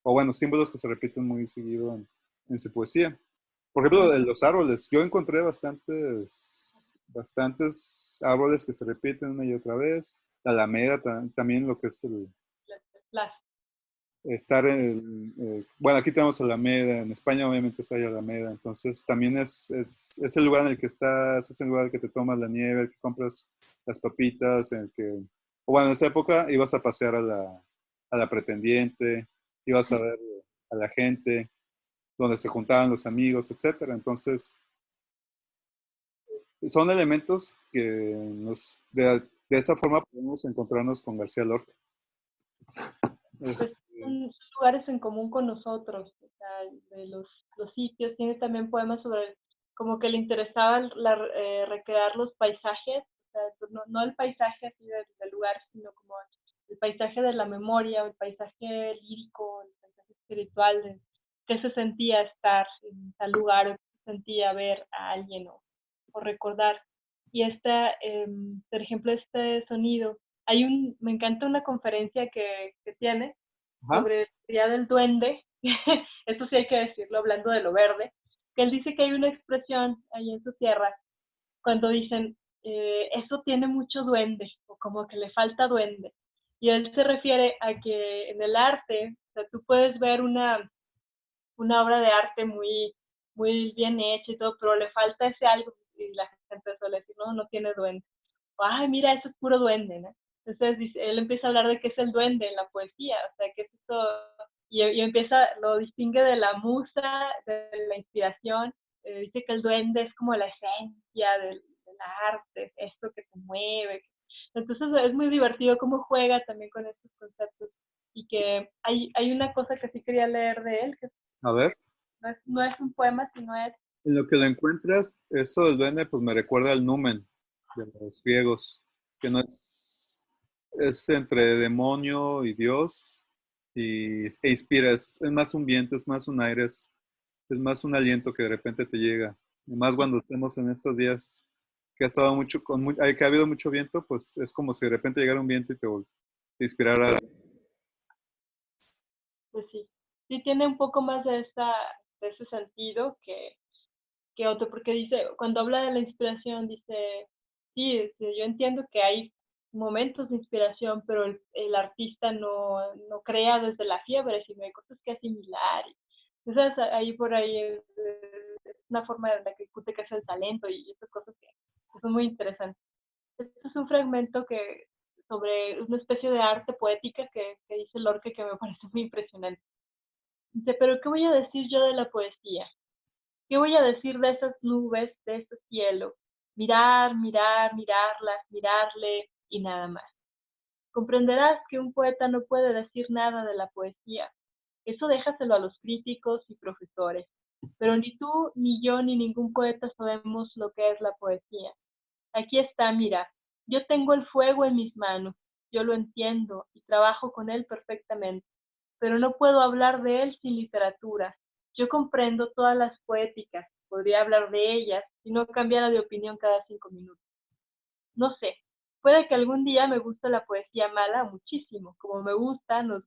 o bueno, símbolos que se repiten muy seguido en su poesía. Por ejemplo, de los árboles, yo encontré bastantes árboles que se repiten una y otra vez. La alameda también, lo que es Las, estar bueno, aquí tenemos Alameda, en España obviamente está Alameda, entonces también es el lugar en el que estás, es el lugar en el que te tomas la nieve, el que compras las papitas, o bueno, en esa época ibas a pasear a la Pretendiente, ibas a ver a la gente, donde se juntaban los amigos, etcétera. Entonces, son elementos que de esa forma podemos encontrarnos con García Lorca. pues son lugares en común con nosotros, o sea, de los sitios. Tiene también poemas sobre como que le interesaba recrear los paisajes, o sea, no el paisaje así del lugar, sino como el paisaje de la memoria, o el paisaje lírico, el paisaje espiritual, de qué se sentía estar en tal lugar, o qué se sentía ver a alguien, o recordar. Y por ejemplo, este sonido, me encanta una conferencia que tiene Ajá. sobre el Día del Duende, esto sí hay que decirlo, hablando de lo verde, que él dice que hay una expresión ahí en su tierra cuando dicen, eso tiene mucho duende, o como que le falta duende. Y él se refiere a que en el arte, o sea, tú puedes ver una obra de arte muy bien hecha y todo, pero le falta ese algo, y la gente suele decir, no, no tiene duende. O, ay, mira, eso es puro duende, ¿no? Entonces él empieza a hablar de qué es el duende en la poesía, o sea, qué es esto, y lo distingue de la musa, de la inspiración, dice que el duende es como la esencia del arte, esto que te mueve. Entonces es muy divertido cómo juega también con estos conceptos, y que hay una cosa que sí quería leer de él, que A ver. no es un poema, sino es... En lo que lo encuentras, eso del duende, pues me recuerda al numen de los griegos, que no es entre demonio y Dios, e inspira, es más un viento, es más un aire, es más un aliento que de repente te llega. Y más cuando estemos en estos días que ha estado que ha habido mucho viento, pues es como si de repente llegara un viento y te inspirara. Pues sí, sí tiene un poco más de ese sentido que otro, porque dice, cuando habla de la inspiración, dice, sí, yo entiendo que hay momentos de inspiración, pero el artista no crea desde la fiebre, sino hay cosas que asimilar. Entonces, ahí por ahí es una forma en la que discute qué es el talento y estas cosas que son muy interesantes. Este es un fragmento sobre una especie de arte poética que dice Lorca, que me parece muy impresionante. Dice, pero ¿qué voy a decir yo de la poesía? ¿Qué voy a decir de esas nubes, de ese cielo? Mirar, mirar, mirarlas, mirarle y nada más. Comprenderás que un poeta no puede decir nada de la poesía. Eso déjaselo a los críticos y profesores. Pero ni tú, ni yo, ni ningún poeta sabemos lo que es la poesía. Aquí está, mira, yo tengo el fuego en mis manos, yo lo entiendo y trabajo con él perfectamente, pero no puedo hablar de él sin literatura. Yo comprendo todas las poéticas, podría hablar de ellas si no cambiara de opinión cada 5 minutos. No sé, puede que algún día me guste la poesía mala muchísimo, como nos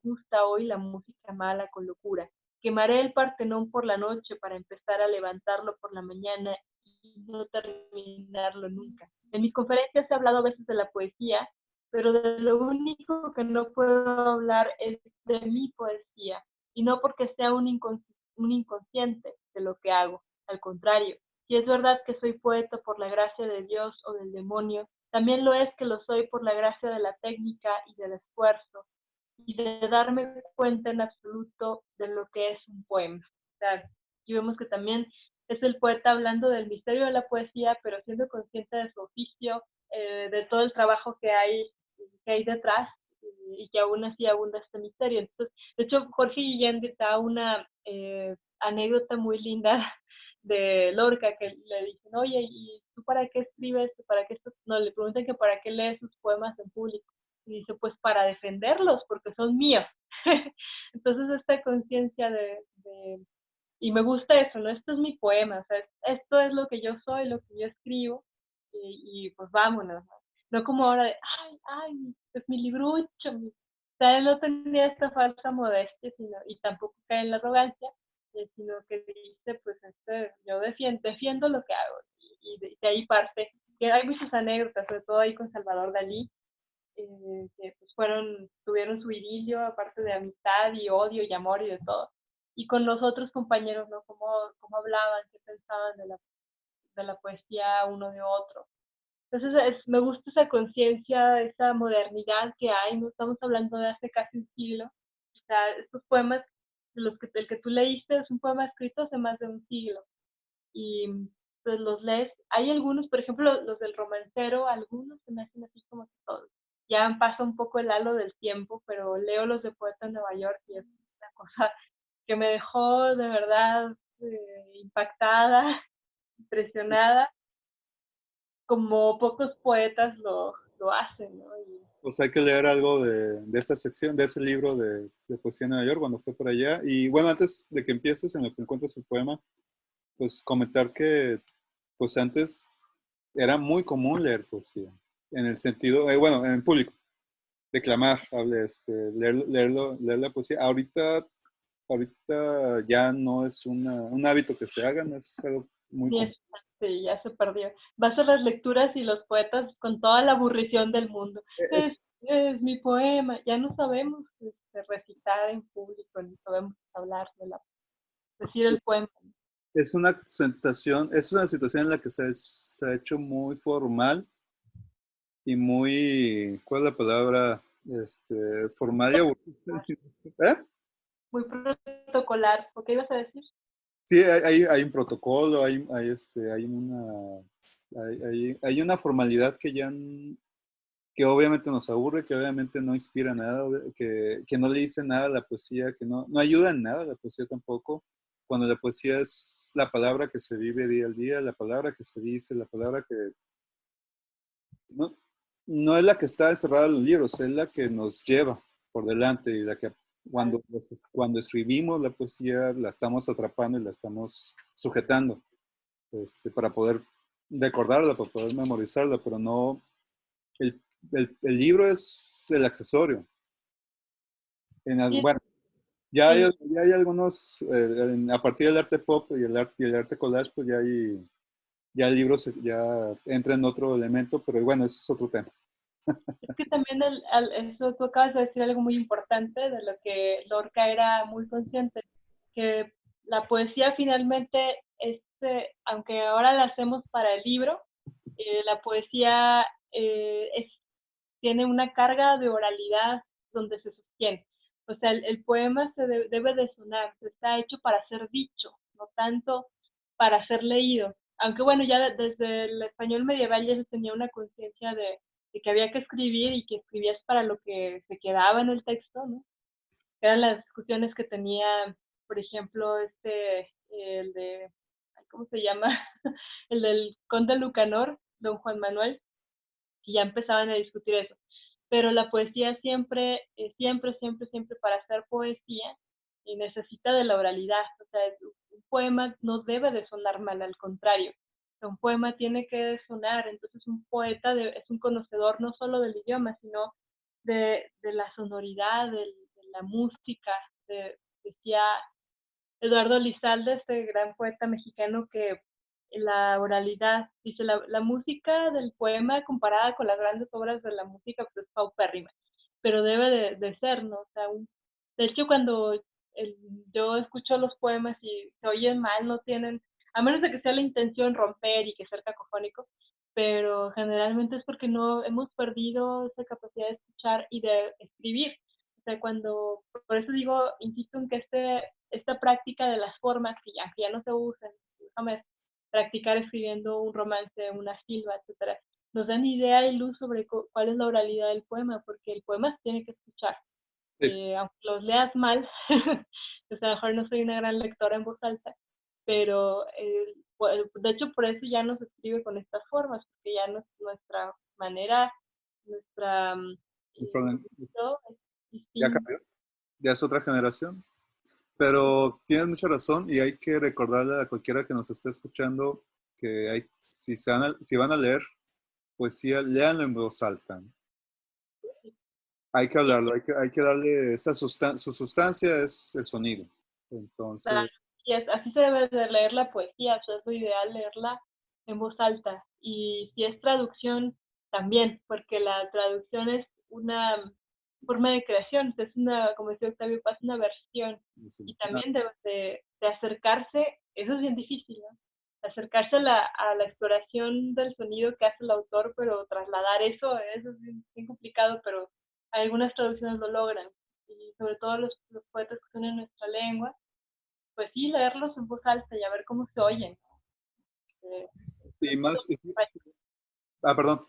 gusta hoy la música mala con locura. Quemaré el Partenón por la noche para empezar a levantarlo por la mañana y no terminarlo nunca. En mis conferencias he hablado a veces de la poesía, pero de lo único que no puedo hablar es de mi poesía, y no porque sea un inconsciente de lo que hago. Al contrario, Si es verdad que soy poeta por la gracia de Dios o del demonio, también lo es que lo soy por la gracia de la técnica y del esfuerzo, y de darme cuenta en absoluto de lo que es un poema. O sea, aquí vemos que también es el poeta hablando del misterio de la poesía, pero siendo consciente de su oficio, de todo el trabajo que hay detrás, y que aún así abunda este misterio. Entonces, de hecho, Jorge Guillén da una anécdota muy linda de Lorca, que le dicen, oye, ¿y tú para qué escribes? ¿Para qué no, le preguntan que para qué lee sus poemas en público. Y dice, pues para defenderlos, porque son míos. Entonces, esta conciencia y me gusta eso, ¿no? Esto es mi poema, o sea, esto es lo que yo soy, lo que yo escribo, y pues vámonos, ¿no? No como ahora de, ay, pues mi librucho, o sea, él no tenía esta falsa modestia, y tampoco cae en la arrogancia, sino que dice, pues yo defiendo lo que hago, y de ahí parte, que hay muchas anécdotas, sobre todo ahí con Salvador Dalí, que pues tuvieron su idilio, aparte de amistad y odio y amor y de todo. Y con los otros compañeros, ¿no? Cómo hablaban, qué pensaban de la poesía uno de otro. Entonces me gusta esa conciencia, esa modernidad que hay, no estamos hablando de hace casi un siglo. O sea, estos poemas, el que tú leíste es un poema escrito hace más de un siglo. Y pues los lees, hay algunos, por ejemplo, los del romancero, algunos se me hacen así como que todos, ya pasa un poco el halo del tiempo, pero leo los de Poeta en Nueva York y es una cosa que me dejó de verdad impactada, impresionada, como pocos poetas lo hacen, ¿no? Pues hay que leer algo de esa sección, de ese libro de poesía en Nueva York, cuando fue por allá. Y bueno, antes de que empieces, en lo que encuentres el poema, pues comentar que pues antes era muy común leer poesía, en el sentido, bueno, en público, declamar, leer la poesía. Ahorita ya no es un hábito que se haga, no es algo muy Y común. sí, ya se perdió. Vas a las lecturas y los poetas con toda la aburrición del mundo. Es, Es mi poema. Ya no sabemos recitar en público, ni sabemos hablar decir el poema. es una situación en la que se ha hecho muy formal y muy, ¿cuál es la palabra? Formal y aburrida. ¿Eh? Muy protocolar. ¿O qué ibas a decir? Sí, hay un protocolo, hay una formalidad que obviamente nos aburre, que obviamente no inspira nada, que no le dice nada a la poesía, que no ayuda en nada a la poesía tampoco, cuando la poesía es la palabra que se vive día al día, la palabra que se dice, la palabra que no, no es la que está encerrada en los libros, es la que nos lleva por delante y la que cuando escribimos la poesía la estamos atrapando y la estamos sujetando para poder recordarla, para poder memorizarla, pero no, el libro es el accesorio. Sí, Bueno, sí. ya hay algunos, a partir del arte pop y el arte collage, pues ya el libro ya entra en otro elemento, pero bueno, ese es otro tema. Es que también eso tú acabas de decir algo muy importante de lo que Lorca era muy consciente, que la poesía finalmente es, aunque ahora la hacemos para el libro, la poesía tiene una carga de oralidad donde se sostiene. O sea, el poema debe de sonar, está hecho para ser dicho, no tanto para ser leído. Aunque bueno, ya desde el español medieval ya se tenía una conciencia de que había que escribir y que escribías para lo que se quedaba en el texto, ¿no? Eran las discusiones que tenía, por ejemplo, el de, ¿cómo se llama? El del conde Lucanor, don Juan Manuel, y ya empezaban a discutir eso. Pero la poesía siempre, para hacer poesía, y necesita de la oralidad. O sea, un poema no debe de sonar mal, al contrario. O sea, un poema tiene que sonar, entonces un poeta es un conocedor no solo del idioma, sino de la sonoridad, de la música. Decía Eduardo Lizalde, este gran poeta mexicano, que la oralidad, dice, la música del poema comparada con las grandes obras de la música, pues es paupérrima, pero debe de ser, ¿no? O sea, de hecho, cuando yo escucho los poemas y se oyen mal, no tienen a menos de que sea la intención romper y que sea cacofónico, pero generalmente es porque no hemos perdido esa capacidad de escuchar y de escribir. O sea, por eso digo, insisto en que esta práctica de las formas, que ya no se usan, déjame practicar escribiendo un romance, una silva, etcétera, nos dan idea y luz sobre cuál es la oralidad del poema, porque el poema se tiene que escuchar. Sí. Aunque los leas mal, pues a lo mejor no soy una gran lectora en voz alta, pero de hecho por eso ya no se escribe con estas formas, porque ya nuestra manera, nuestra todo es Ya distinto. cambió, ya es otra generación. Pero tienes mucha razón y hay que recordarle a cualquiera que nos esté escuchando que si van a leer poesía, léanlo en voz alta. Hay que hablarlo, hay que darle su sustancia es el sonido. Entonces, Y así se debe de leer la poesía, o sea, es lo ideal leerla en voz alta. Y si es traducción, también, porque la traducción es una forma de creación, es una, como decía Octavio Paz, una versión. Y también de acercarse, eso es bien difícil, ¿no? Acercarse a la exploración del sonido que hace el autor, pero trasladar eso es bien complicado, pero algunas traducciones lo logran. Y sobre todo los poetas que son en nuestra lengua, pues sí, leerlos en voz alta y a ver cómo se oyen. Eh, y más, perdón,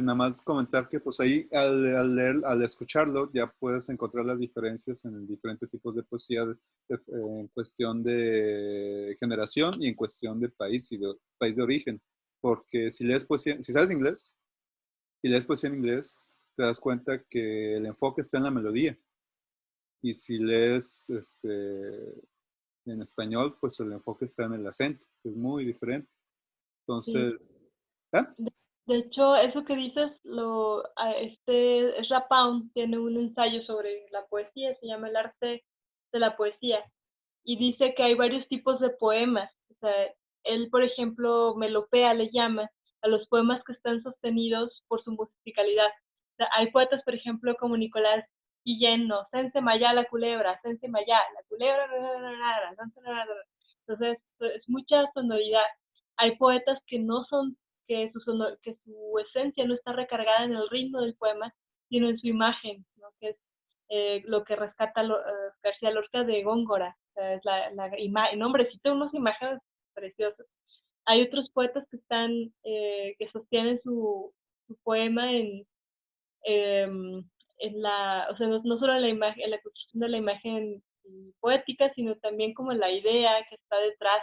nada más comentar que pues ahí al leer, al escucharlo ya puedes encontrar las diferencias en diferentes tipos de poesía en cuestión de generación y en cuestión de país y de país de origen. Porque si lees poesía, si sabes inglés y lees poesía en inglés, te das cuenta que el enfoque está en la melodía. Y si lees en español, pues el enfoque está en el acento, que es muy diferente. sí. Entonces, ¿ah? De hecho, eso que dices, Ezra Pound tiene un ensayo sobre la poesía, se llama El arte de la poesía, y dice que hay varios tipos de poemas. O sea, él, por ejemplo, melopea le llama a los poemas que están sostenidos por su musicalidad. O sea, hay poetas, por ejemplo, como Nicolás Guillén, no, Sense Mayá la culebra, Sense Mayá, la culebra, entonces es mucha sonoridad. Hay poetas que no son, que su esencia no está recargada en el ritmo del poema, sino en su imagen, ¿no? Que es lo que rescata García Lorca de Góngora. O sea, es hombre, sí tengo unas imágenes preciosas. Hay otros poetas que que sostienen su poema o sea, no solo en la imagen, en la construcción de la imagen poética, sino también como en la idea que está detrás,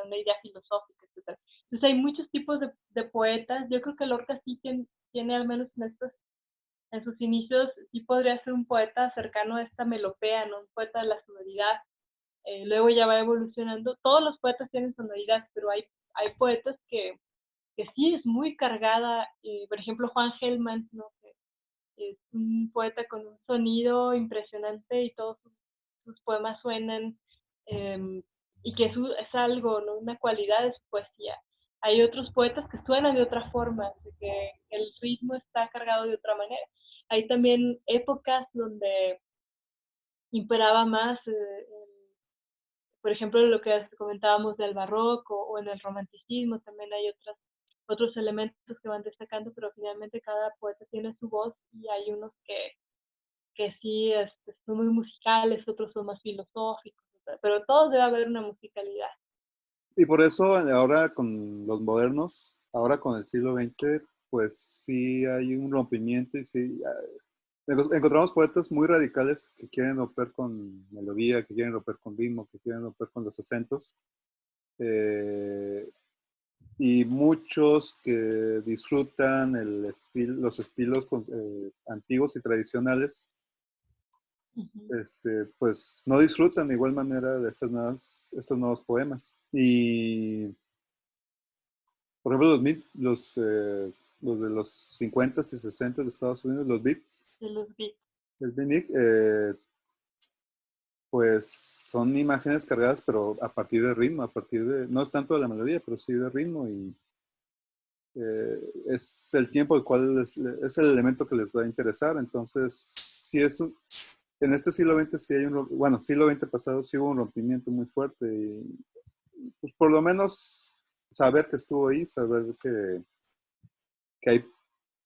una idea filosófica, etc. Entonces hay muchos tipos de poetas. Yo creo que Lorca sí tiene al menos en sus inicios, sí podría ser un poeta cercano a esta melopea, ¿no? Un poeta de la sonoridad. Luego ya va evolucionando. Todos los poetas tienen sonoridad, pero hay poetas que sí es muy cargada. Por ejemplo, Juan Gelman, ¿no? Es un poeta con un sonido impresionante y todos sus poemas suenan y que es algo, ¿no? Una cualidad de su poesía. Hay otros poetas que suenan de otra forma, que el ritmo está cargado de otra manera. Hay también épocas donde imperaba más, por ejemplo, lo que comentábamos del barroco o en el romanticismo, también hay otros elementos que van destacando, pero finalmente cada poeta tiene su voz y hay unos que sí son muy musicales, otros son más filosóficos, pero todos debe haber una musicalidad. Y por eso ahora con los modernos, ahora con el siglo XX, pues sí hay un rompimiento y sí encontramos poetas muy radicales que quieren romper con melodía, que quieren romper con ritmo, que quieren romper con los acentos. Eh, y muchos que disfrutan los estilos antiguos y tradicionales, pues no disfrutan de igual manera de estos nuevos poemas. Y por ejemplo, los de los 50 y 60 de Estados Unidos, los beats, De los beats. el beatnik, pues son imágenes cargadas, pero a partir de ritmo, no es tanto de la melodía, pero sí de ritmo y es el tiempo el cual es el elemento que les va a interesar. Entonces, sí en este siglo XX sí hay siglo XX pasado sí hubo un rompimiento muy fuerte pues por lo menos saber que estuvo ahí, saber que hay,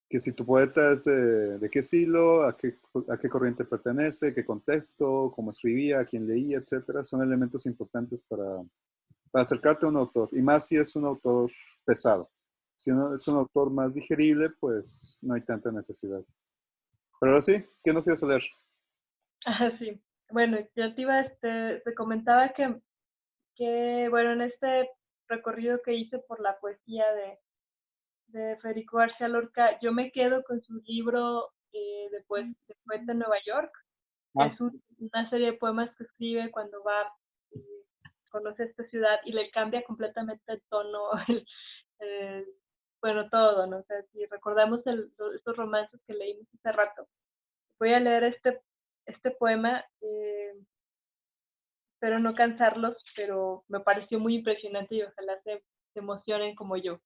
que si tu poeta es de qué siglo, a qué corriente pertenece, qué contexto, cómo escribía, a quién leía, etcétera, son elementos importantes para acercarte a un autor, y más si es un autor pesado. Si no es un autor más digerible, pues no hay tanta necesidad. Pero ahora sí, ¿qué nos ibas a leer? Ah, sí. Bueno, yo te comentaba bueno, en este recorrido que hice por la poesía de Federico García Lorca, yo me quedo con su libro de Poeta en Nueva York, que Ah, es una serie de poemas que escribe cuando va y conoce esta ciudad y le cambia completamente el tono, eh, bueno, todo, ¿no? O sea, si recordamos estos romances que leímos hace rato, voy a leer este poema, espero no cansarlos, pero me pareció muy impresionante y ojalá se emocionen como yo.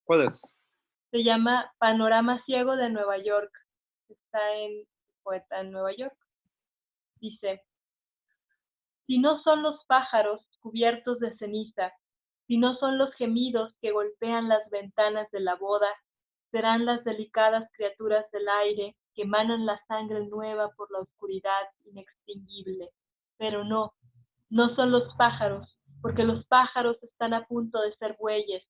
¿cuál es? Se llama Panorama Ciego de Nueva York. Está en Poeta en Nueva York. Dice, si no son los pájaros cubiertos de ceniza, si no son los gemidos que golpean las ventanas de la boda, serán las delicadas criaturas del aire que emanan la sangre nueva por la oscuridad inextinguible. Pero no, no son los pájaros, porque los pájaros están a punto de ser bueyes.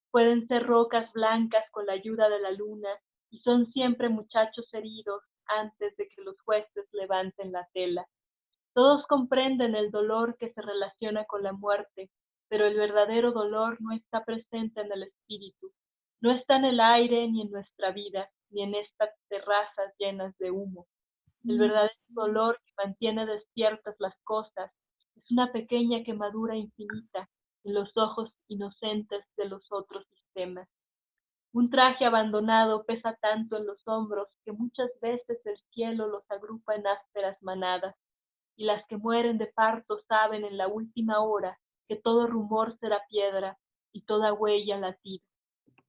Pueden ser rocas blancas con la ayuda de la luna y son siempre muchachos heridos antes de que los jueces levanten la tela. Todos comprenden el dolor que se relaciona con la muerte, pero el verdadero dolor no está presente en el espíritu, no está en el aire ni en nuestra vida, ni en estas terrazas llenas de humo. El verdadero dolor que mantiene despiertas las cosas es una pequeña quemadura infinita en los ojos inocentes de los otros sistemas. Un traje abandonado pesa tanto en los hombros que muchas veces el cielo los agrupa en ásperas manadas, y las que mueren de parto saben en la última hora que todo rumor será piedra y toda huella latido.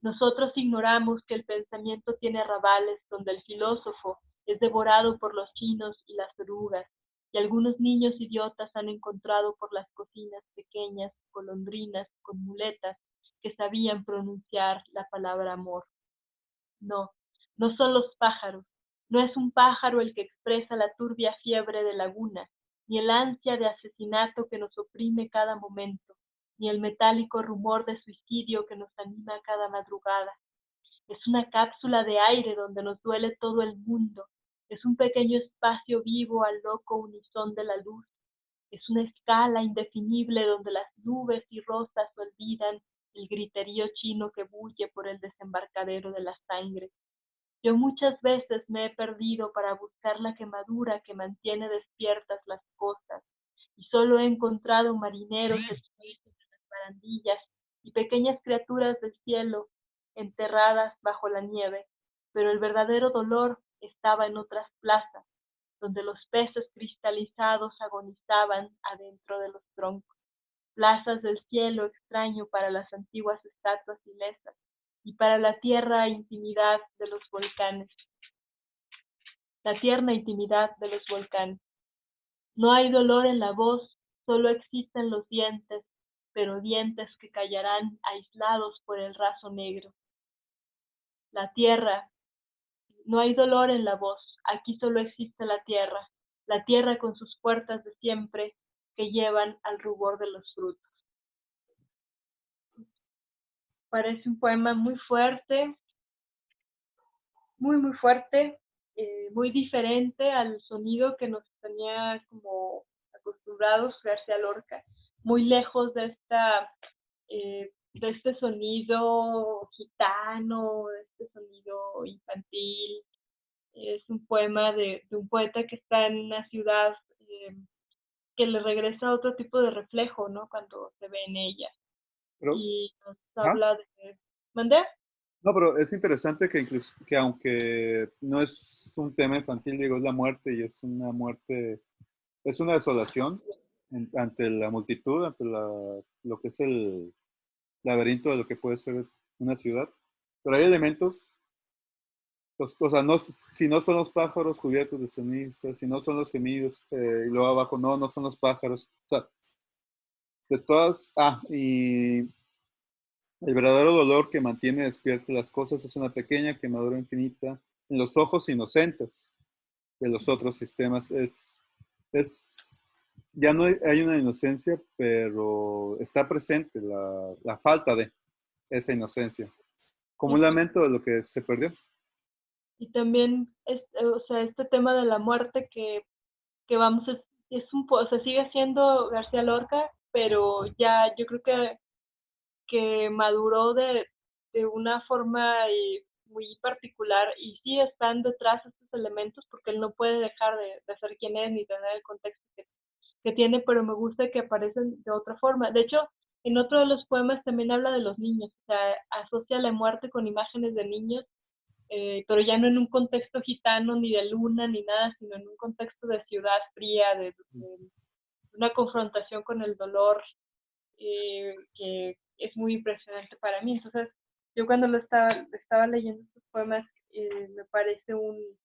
Nosotros ignoramos que el pensamiento tiene arrabales donde el filósofo es devorado por los chinos y las orugas, y algunos niños idiotas han encontrado por las cocinas pequeñas golondrinas con muletas que sabían pronunciar la palabra amor. No, no son los pájaros. No es un pájaro el que expresa la turbia fiebre de laguna, ni el ansia de asesinato que nos oprime cada momento, ni el metálico rumor de suicidio que nos anima cada madrugada. Es una cápsula de aire donde nos duele todo el mundo. Es un pequeño espacio vivo al loco unisón de la luz. Es una escala indefinible donde las nubes y rosas olvidan el griterío chino que bulle por el desembarcadero de la sangre. Yo muchas veces me he perdido para buscar la quemadura que mantiene despiertas las cosas, y solo he encontrado marineros expuestos en las barandillas y pequeñas criaturas del cielo enterradas bajo la nieve, pero el verdadero dolor estaba en otras plazas, donde los peces cristalizados agonizaban adentro de los troncos, plazas del cielo extraño para las antiguas estatuas ilesas y para la tierra intimidad de los volcanes, la tierna intimidad de los volcanes. No hay dolor en la voz, solo existen los dientes, pero dientes que callarán aislados por el raso negro. La tierra, no hay dolor en la voz, aquí solo existe la tierra con sus puertas de siempre que llevan al rubor de los frutos. Parece un poema muy fuerte, muy fuerte, muy diferente al sonido que nos tenía como acostumbrados García Lorca, muy lejos de este sonido gitano, de este sonido infantil. Es un poema de un poeta que está en una ciudad que le regresa otro tipo de reflejo, ¿no? Cuando se ve en ella. Pero, Y nos ¿ah? habla de... ¿Mandé? No, pero es interesante que incluso, que aunque no es un tema infantil, digo, es la muerte y es una muerte, es una desolación ante la multitud, ante lo que es el laberinto de lo que puede ser una ciudad. Pero hay elementos, pues, o sea, no, si no son los pájaros cubiertos de ceniza, si no son los gemidos, y luego abajo, no, no son los pájaros. O sea, de todas, y el verdadero dolor que mantiene despiertas las cosas es una pequeña quemadura infinita en los ojos inocentes de los otros sistemas. Ya no hay una inocencia, pero está presente la falta de esa inocencia, como un Y, lamento de lo que se perdió. y también, o sea, este tema de la muerte que vamos, o sea, sigue siendo García Lorca, pero ya yo creo que maduró de una forma muy particular y sí están detrás estos elementos porque él no puede dejar de ser quien es ni tener el contexto que tiene, pero me gusta que aparecen de otra forma. De hecho, en otro de los poemas también habla de los niños, o sea, asocia la muerte con imágenes de niños, pero ya no en un contexto gitano, ni de luna, ni nada, sino en un contexto de ciudad fría, de una confrontación con el dolor, que es muy impresionante para mí. Entonces, yo cuando estaba leyendo estos poemas, me parece un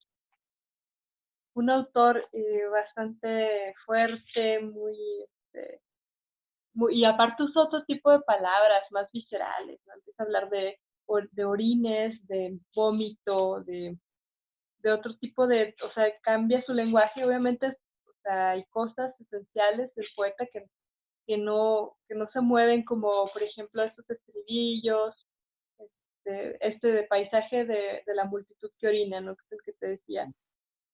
autor bastante fuerte, este, y aparte usa otro tipo de palabras más viscerales, ¿no? Empieza a hablar de orines, de vómito, de otro tipo o sea, cambia su lenguaje, obviamente, o sea, hay cosas esenciales del poeta que no se mueven, como por ejemplo estos estribillos, este de paisaje de la multitud que orina, ¿no? Que es el que te decía.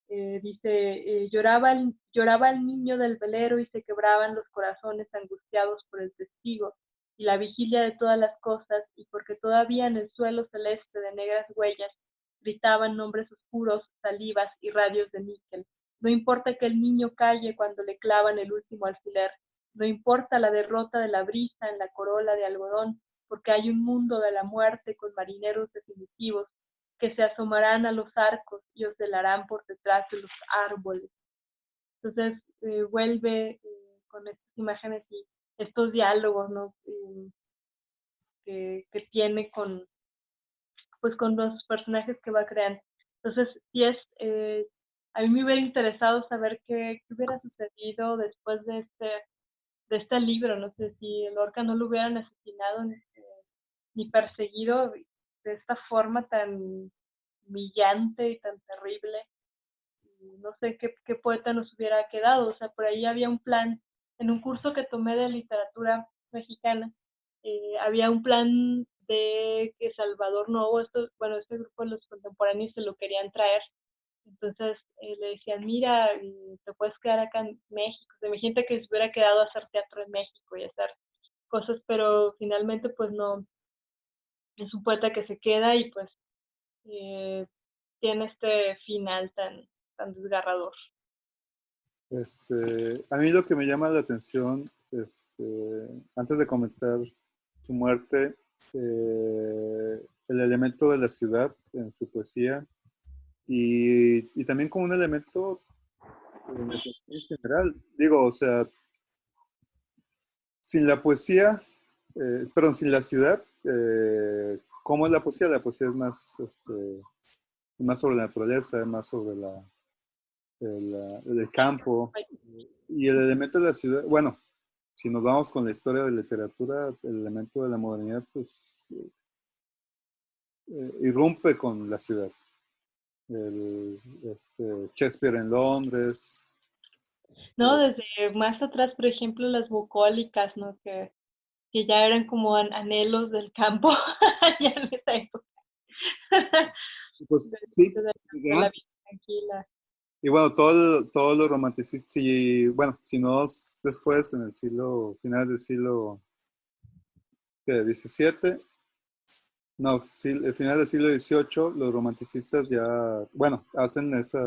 Dice, lloraba el niño del velero y se quebraban los corazones angustiados por el testigo y la vigilia de todas las cosas, y porque todavía en el suelo celeste de negras huellas gritaban nombres oscuros, salivas y radios de níquel. No importa que el niño calle cuando le clavan el último alfiler, no importa la derrota de la brisa en la corola de algodón, porque hay un mundo de la muerte con marineros definitivos que se asomarán a los arcos y os velarán por detrás de los árboles. Entonces vuelve con estas imágenes y estos diálogos, ¿no? Que tiene pues, con los personajes que va creando. Entonces, sí a mí me hubiera interesado saber qué hubiera sucedido después de este libro. No sé si Lorca no lo hubieran asesinado ni perseguido de esta forma tan humillante y tan terrible. No sé qué poeta nos hubiera quedado. O sea, por ahí había un plan, en un curso que tomé de literatura mexicana, había un plan de que Salvador Novo, bueno, este grupo de los contemporáneos se lo querían traer. Entonces le decían, mira, te puedes quedar acá en México. O sea, imagínate que se hubiera quedado a hacer teatro en México y hacer cosas, pero finalmente pues no, es un poeta que se queda y pues eh, tiene este final tan desgarrador. A mí lo que me llama la atención, antes de comentar su muerte, el elemento de la ciudad en su poesía y también como un elemento en general. Digo, o sea, sin la poesía, perdón, sin la ciudad, ¿cómo es la poesía? La poesía es más sobre la naturaleza, más sobre el campo. Y el elemento de la ciudad, bueno, si nos vamos con la historia de la literatura, el elemento de la modernidad, pues irrumpe con la ciudad. Shakespeare en Londres. No, desde más atrás, por ejemplo, las bucólicas, ¿no? Que ya eran como anhelos del campo, ya en esa época. Pues de, sí, de la vida tranquila. y bueno, todos los romanticistas, y bueno, si no después, en el final del siglo XVII, no, sí, el final del siglo XVIII, los romanticistas ya, bueno, hacen ese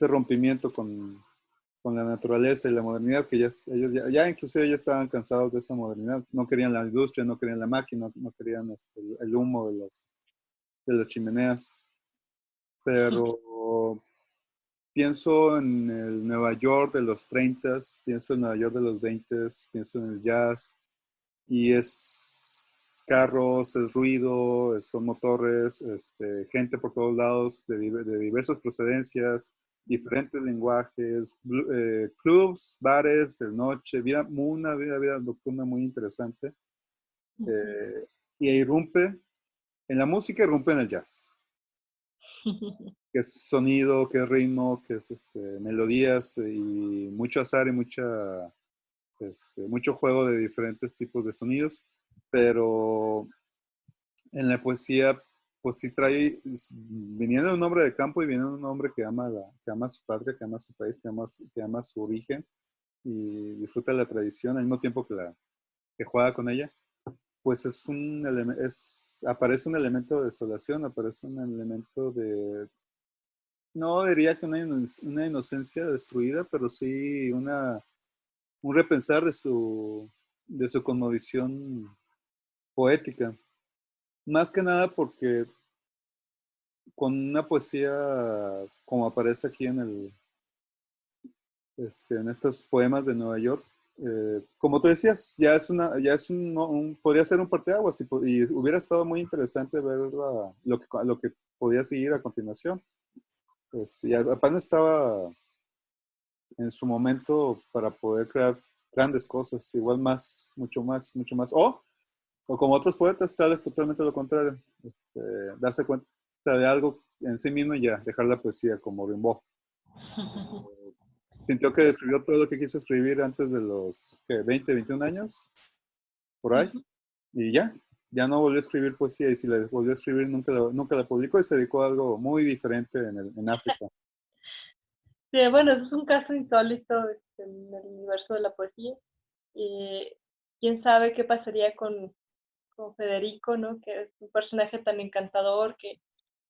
rompimiento con la naturaleza y la modernidad, que ellos ya inclusive ya estaban cansados de esa modernidad, no querían la industria, no querían la máquina, no querían el humo de las chimeneas, pero pienso en el Nueva York de los 30, pienso en Nueva York de los 20, pienso en el jazz, y es carros, es ruido, son motores, gente por todos lados, de diversas procedencias, diferentes lenguajes, clubs, bares de noche, vida nocturna muy interesante. Y irrumpe, en la música irrumpe en el jazz, que es sonido, que es ritmo, que es melodías y mucho azar y mucho juego de diferentes tipos de sonidos, pero en la poesía, pues sí trae, viniendo de un hombre de campo y viniendo de un hombre que ama su patria, que ama su país, que ama su origen y disfruta de la tradición al mismo tiempo que juega con ella, pues aparece un elemento de desolación, aparece un elemento no diría que una inocencia destruida, pero sí un repensar de su conmovisión poética. Más que nada porque con una poesía como aparece aquí en estos poemas de Nueva York, como tú decías, ya es podría ser un parteaguas y hubiera estado muy interesante ver lo que podía seguir a continuación. Y apenas estaba en su momento para poder crear grandes cosas, igual mucho más. O como otros poetas, tal vez totalmente lo contrario, darse cuenta de algo en sí mismo y ya, dejar la poesía como Rimbaud. Sintió que escribió todo lo que quiso escribir antes de los 20, 21 años, por ahí, y ya no volvió a escribir poesía, y si la volvió a escribir nunca la publicó y se dedicó a algo muy diferente en África. Sí, bueno, eso es un caso insólito en el universo de la poesía. Y quién sabe qué pasaría con Federico, ¿no? Que es un personaje tan encantador, que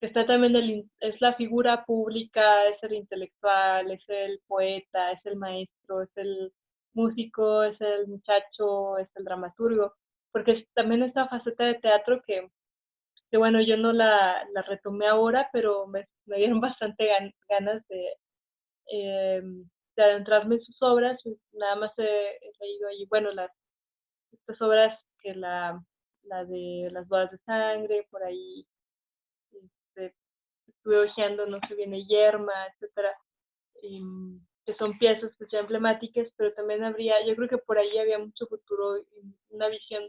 está también, es la figura pública, es el intelectual, es el poeta, es el maestro, es el músico, es el muchacho, es el dramaturgo, porque es también esta faceta de teatro que bueno, yo no la retomé ahora, pero me dieron bastante ganas eh, de adentrarme en sus obras. Nada más he leído ahí, bueno, estas obras que la de las bodas de sangre, por ahí este, estuve hojeando, no sé, viene Yerma, etcétera, que son piezas pues, ya emblemáticas, pero también yo creo que por ahí había mucho futuro y una visión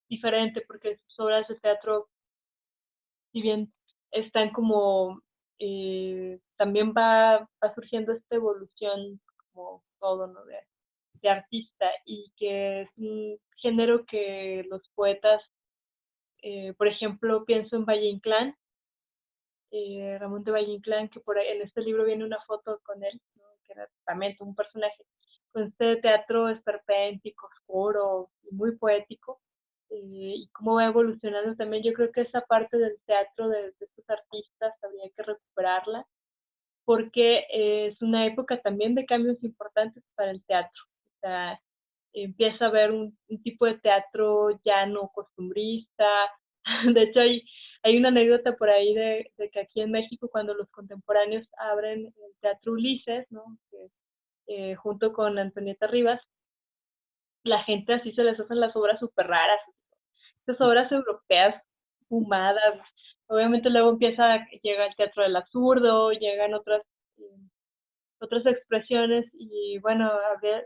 diferente, porque sus obras de teatro, si bien están como, también va surgiendo esta evolución como todo, ¿no? De artista y que es un género que los poetas, por ejemplo, pienso en Valle Inclán, Ramón de Valle Inclán, que por ahí, en este libro viene una foto con él, ¿no? Que era también un personaje con este teatro esperpéntico, oscuro y muy poético, y cómo va evolucionando también. Yo creo que esa parte del teatro de estos artistas habría que recuperarla, porque es una época también de cambios importantes para el teatro. O sea, empieza a haber un tipo de teatro ya no costumbrista. De hecho, hay una anécdota por ahí de que aquí en México, cuando los contemporáneos abren el Teatro Ulises, ¿no? Que, junto con Antonieta Rivas, la gente así se les hacen las obras súper raras, estas obras europeas fumadas. Obviamente luego llega el teatro del absurdo, llegan otras expresiones y bueno,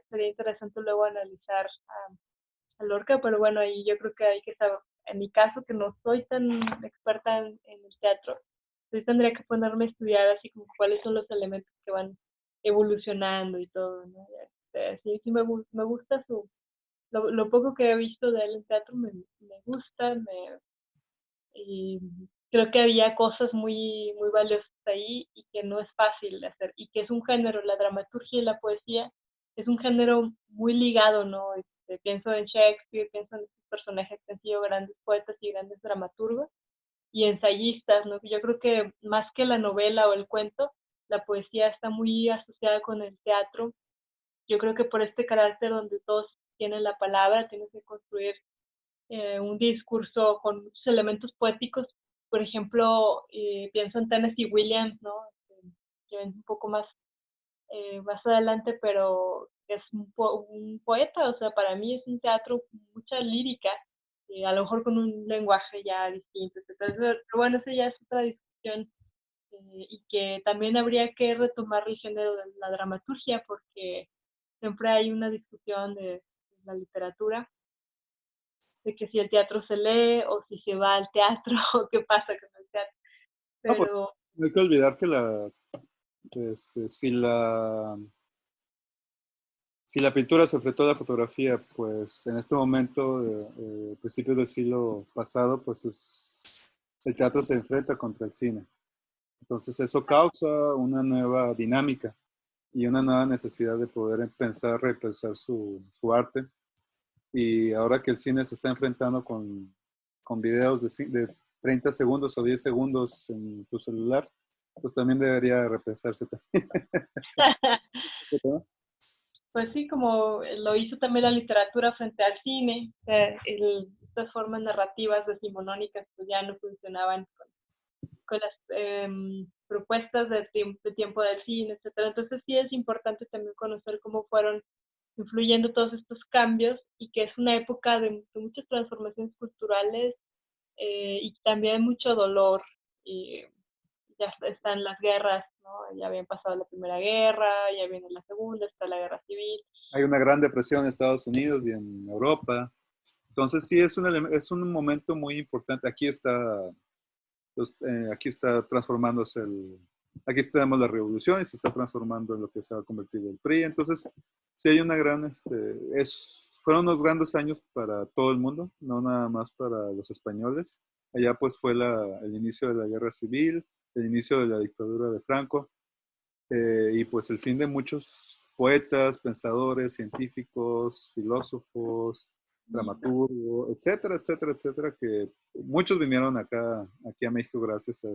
sería interesante luego analizar a Lorca, pero bueno, ahí yo creo que hay que saber, en mi caso que no soy tan experta en el teatro, sí tendría que ponerme a estudiar así como cuáles son los elementos que van evolucionando y todo, ¿no? Sí, sí me gusta lo poco que he visto de él en teatro me gusta, y creo que había cosas muy valiosas ahí y que no es fácil de hacer, y que es un género, la dramaturgia y la poesía, es un género muy ligado, ¿no? Pienso en Shakespeare, pienso en estos personajes que han sido grandes poetas y grandes dramaturgos y ensayistas, ¿no? Yo creo que más que la novela o el cuento, la poesía está muy asociada con el teatro. Yo creo que por este carácter donde todos tienen la palabra, tienes que construir un discurso con muchos elementos poéticos. Por ejemplo, pienso en Tennessee Williams, ¿no? Que es un poco más adelante, pero es un poeta, o sea, para mí es un teatro con mucha lírica, a lo mejor con un lenguaje ya distinto. Entonces, pero bueno, eso ya es otra discusión y que también habría que retomar el género de la dramaturgia porque siempre hay una discusión de la literatura, de que si el teatro se lee o si se va al teatro o qué pasa con el teatro. No, pues, Pero no hay que olvidar que si la pintura se enfrentó a la fotografía, pues en este momento, principios del siglo pasado, pues el teatro se enfrenta contra el cine. Entonces eso causa una nueva dinámica y una nueva necesidad de poder pensar, repensar su arte. Y ahora que el cine se está enfrentando con videos de 30 segundos o 10 segundos en tu celular, pues también debería repensarse también. pues sí, como lo hizo también la literatura frente al cine, estas formas narrativas decimonónicas pues ya no funcionaban con las propuestas de tiempo del cine, etcétera. Entonces sí es importante también conocer cómo fueron influyendo todos estos cambios y que es una época de muchas transformaciones culturales y también mucho dolor. Y ya están las guerras, ¿no? Ya habían pasado la Primera Guerra, ya viene la Segunda, está la Guerra Civil. Hay una gran depresión en Estados Unidos y en Europa. Entonces sí es un momento muy importante. Aquí está transformándose aquí tenemos la revolución y se está transformando en lo que se va a convertir el PRI. Entonces sí hay una gran, fueron unos grandes años para todo el mundo, no nada más para los españoles. Allá pues fue el inicio de la guerra civil, el inicio de la dictadura de Franco y pues el fin de muchos poetas, pensadores, científicos, filósofos, dramaturgos, etcétera, etcétera, etcétera, que muchos vinieron aquí a México gracias a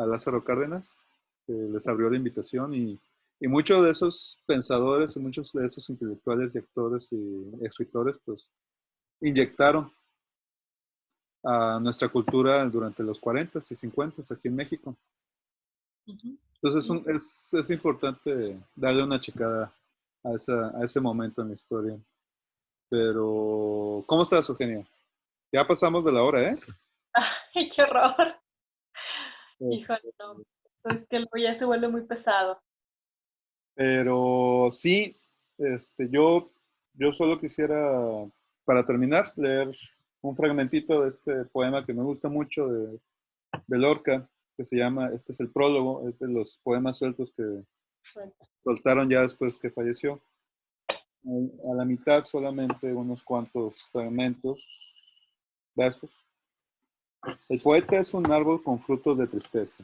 Lázaro Cárdenas, que les abrió la invitación y muchos de esos pensadores y muchos de esos intelectuales y actores y escritores pues inyectaron a nuestra cultura durante los 40 y 50 aquí en México. Entonces es importante darle una checada a ese momento en la historia. Pero, ¿cómo estás, Eugenia? Ya pasamos de la hora, ¿eh? ¡Ay, qué horror! Híjole, Este, no. Es que luego ya se vuelve muy pesado. pero sí, yo solo quisiera, para terminar, leer un fragmentito de este poema que me gusta mucho de Lorca, que se llama, este es el prólogo, es de los poemas sueltos que Bueno, soltaron ya después que falleció. A la mitad solamente unos cuantos fragmentos, versos. El poeta es un árbol con frutos de tristeza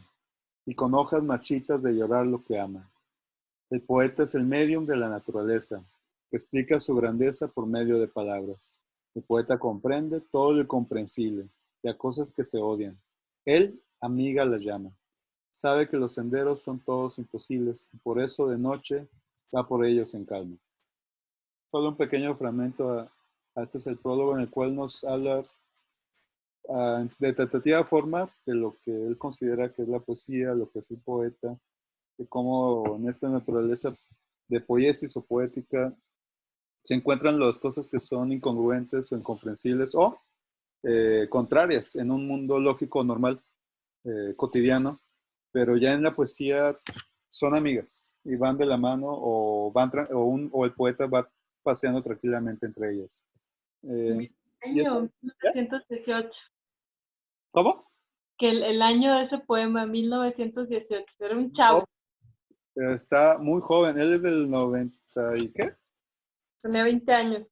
y con hojas marchitas de llorar lo que ama. El poeta es el medium de la naturaleza, que explica su grandeza por medio de palabras. El poeta comprende todo lo incomprensible y a cosas que se odian. Él amiga las llama. Sabe que los senderos son todos imposibles y por eso de noche va por ellos en calma. Solo un pequeño fragmento a este es el prólogo en el cual nos habla de tratativa forma de lo que él considera que es la poesía, lo que es el poeta, de cómo en esta naturaleza de poiesis o poética se encuentran las cosas que son incongruentes o incomprensibles o contrarias en un mundo lógico normal, cotidiano, pero ya en la poesía son amigas y van de la mano o el poeta va paseando tranquilamente entre ellas. Y año 1918. ¿Cómo? Que el año de ese poema, 1918. Era un No, chavo. está muy joven, él es del 90 y ¿qué? Tenía 20 años.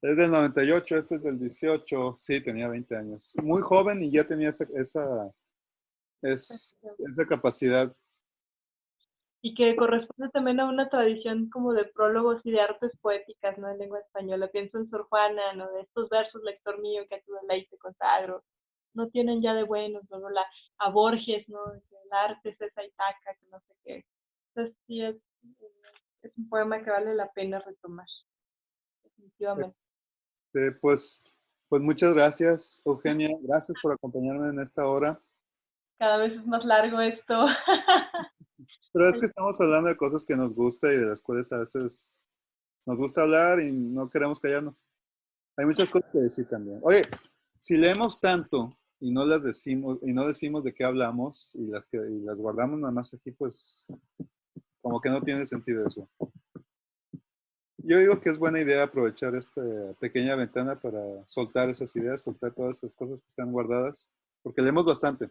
Es del 98, este es del 18, sí, tenía 20 años. Muy joven y ya tenía esa capacidad. Y que corresponde también a una tradición como de prólogos y de artes poéticas, ¿no? En lengua española. Pienso en Sor Juana, ¿no? De estos versos, lector mío, que a tu deleite consagro. No tienen ya de buenos, ¿no? A Borges, ¿no? Que el arte es esa Itaca, que no sé qué. Entonces sí es un poema que vale la pena retomar, definitivamente. Pues muchas gracias, Eugenia. Gracias por acompañarme en esta hora. Cada vez es más largo esto. Pero es que estamos hablando de cosas que nos gusta y de las cuales a veces nos gusta hablar y no queremos callarnos. Hay muchas cosas que decir también. Oye, si leemos tanto y no las decimos, y no decimos de qué hablamos, y las guardamos nada más aquí, pues como que no tiene sentido eso. Yo digo que es buena idea aprovechar esta pequeña ventana para soltar esas ideas, soltar todas esas cosas que están guardadas, porque leemos bastante,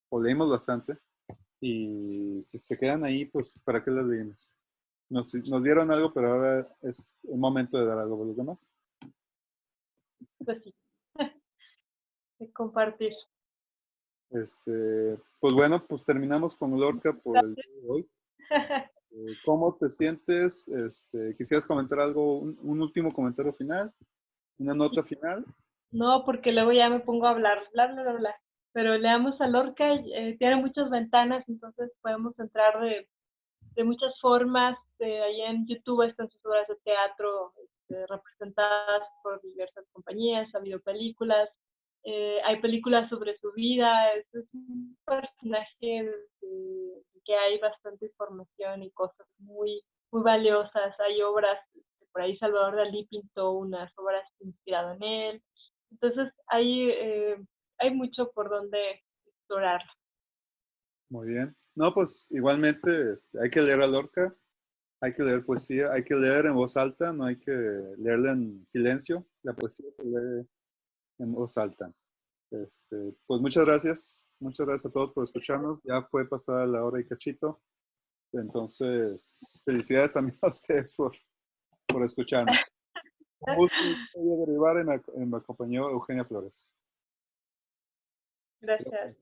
o leímos bastante, y si se quedan ahí, pues ¿para qué las leímos? Nos dieron algo, pero ahora es el momento de dar algo a los demás. Pues sí, de compartir. Pues bueno, pues terminamos con Lorca por el día de hoy. ¿Cómo te sientes? ¿Quisieras comentar algo, un último comentario final? ¿Una nota final? No, porque luego ya me pongo a hablar, bla, bla, bla, bla. Pero leamos a Lorca, tiene muchas ventanas, entonces podemos entrar de muchas formas. Ahí en YouTube están sus obras de teatro representadas por diversas compañías, ha habido películas, hay películas sobre su vida, es un personaje que hay bastante información y cosas muy, muy valiosas. Hay obras, por ahí Salvador Dalí pintó unas obras inspiradas en él. Entonces hay mucho por donde explorar. Muy bien. No, pues igualmente hay que leer a Lorca, hay que leer poesía, hay que leer en voz alta, no hay que leerla en silencio. La poesía se lee en voz alta. Pues muchas gracias a todos por escucharnos. Ya fue pasada la hora y cachito. Entonces, felicidades también a ustedes por escucharnos. Un gusto derivar en me acompañó Eugenia Flores. Gracias.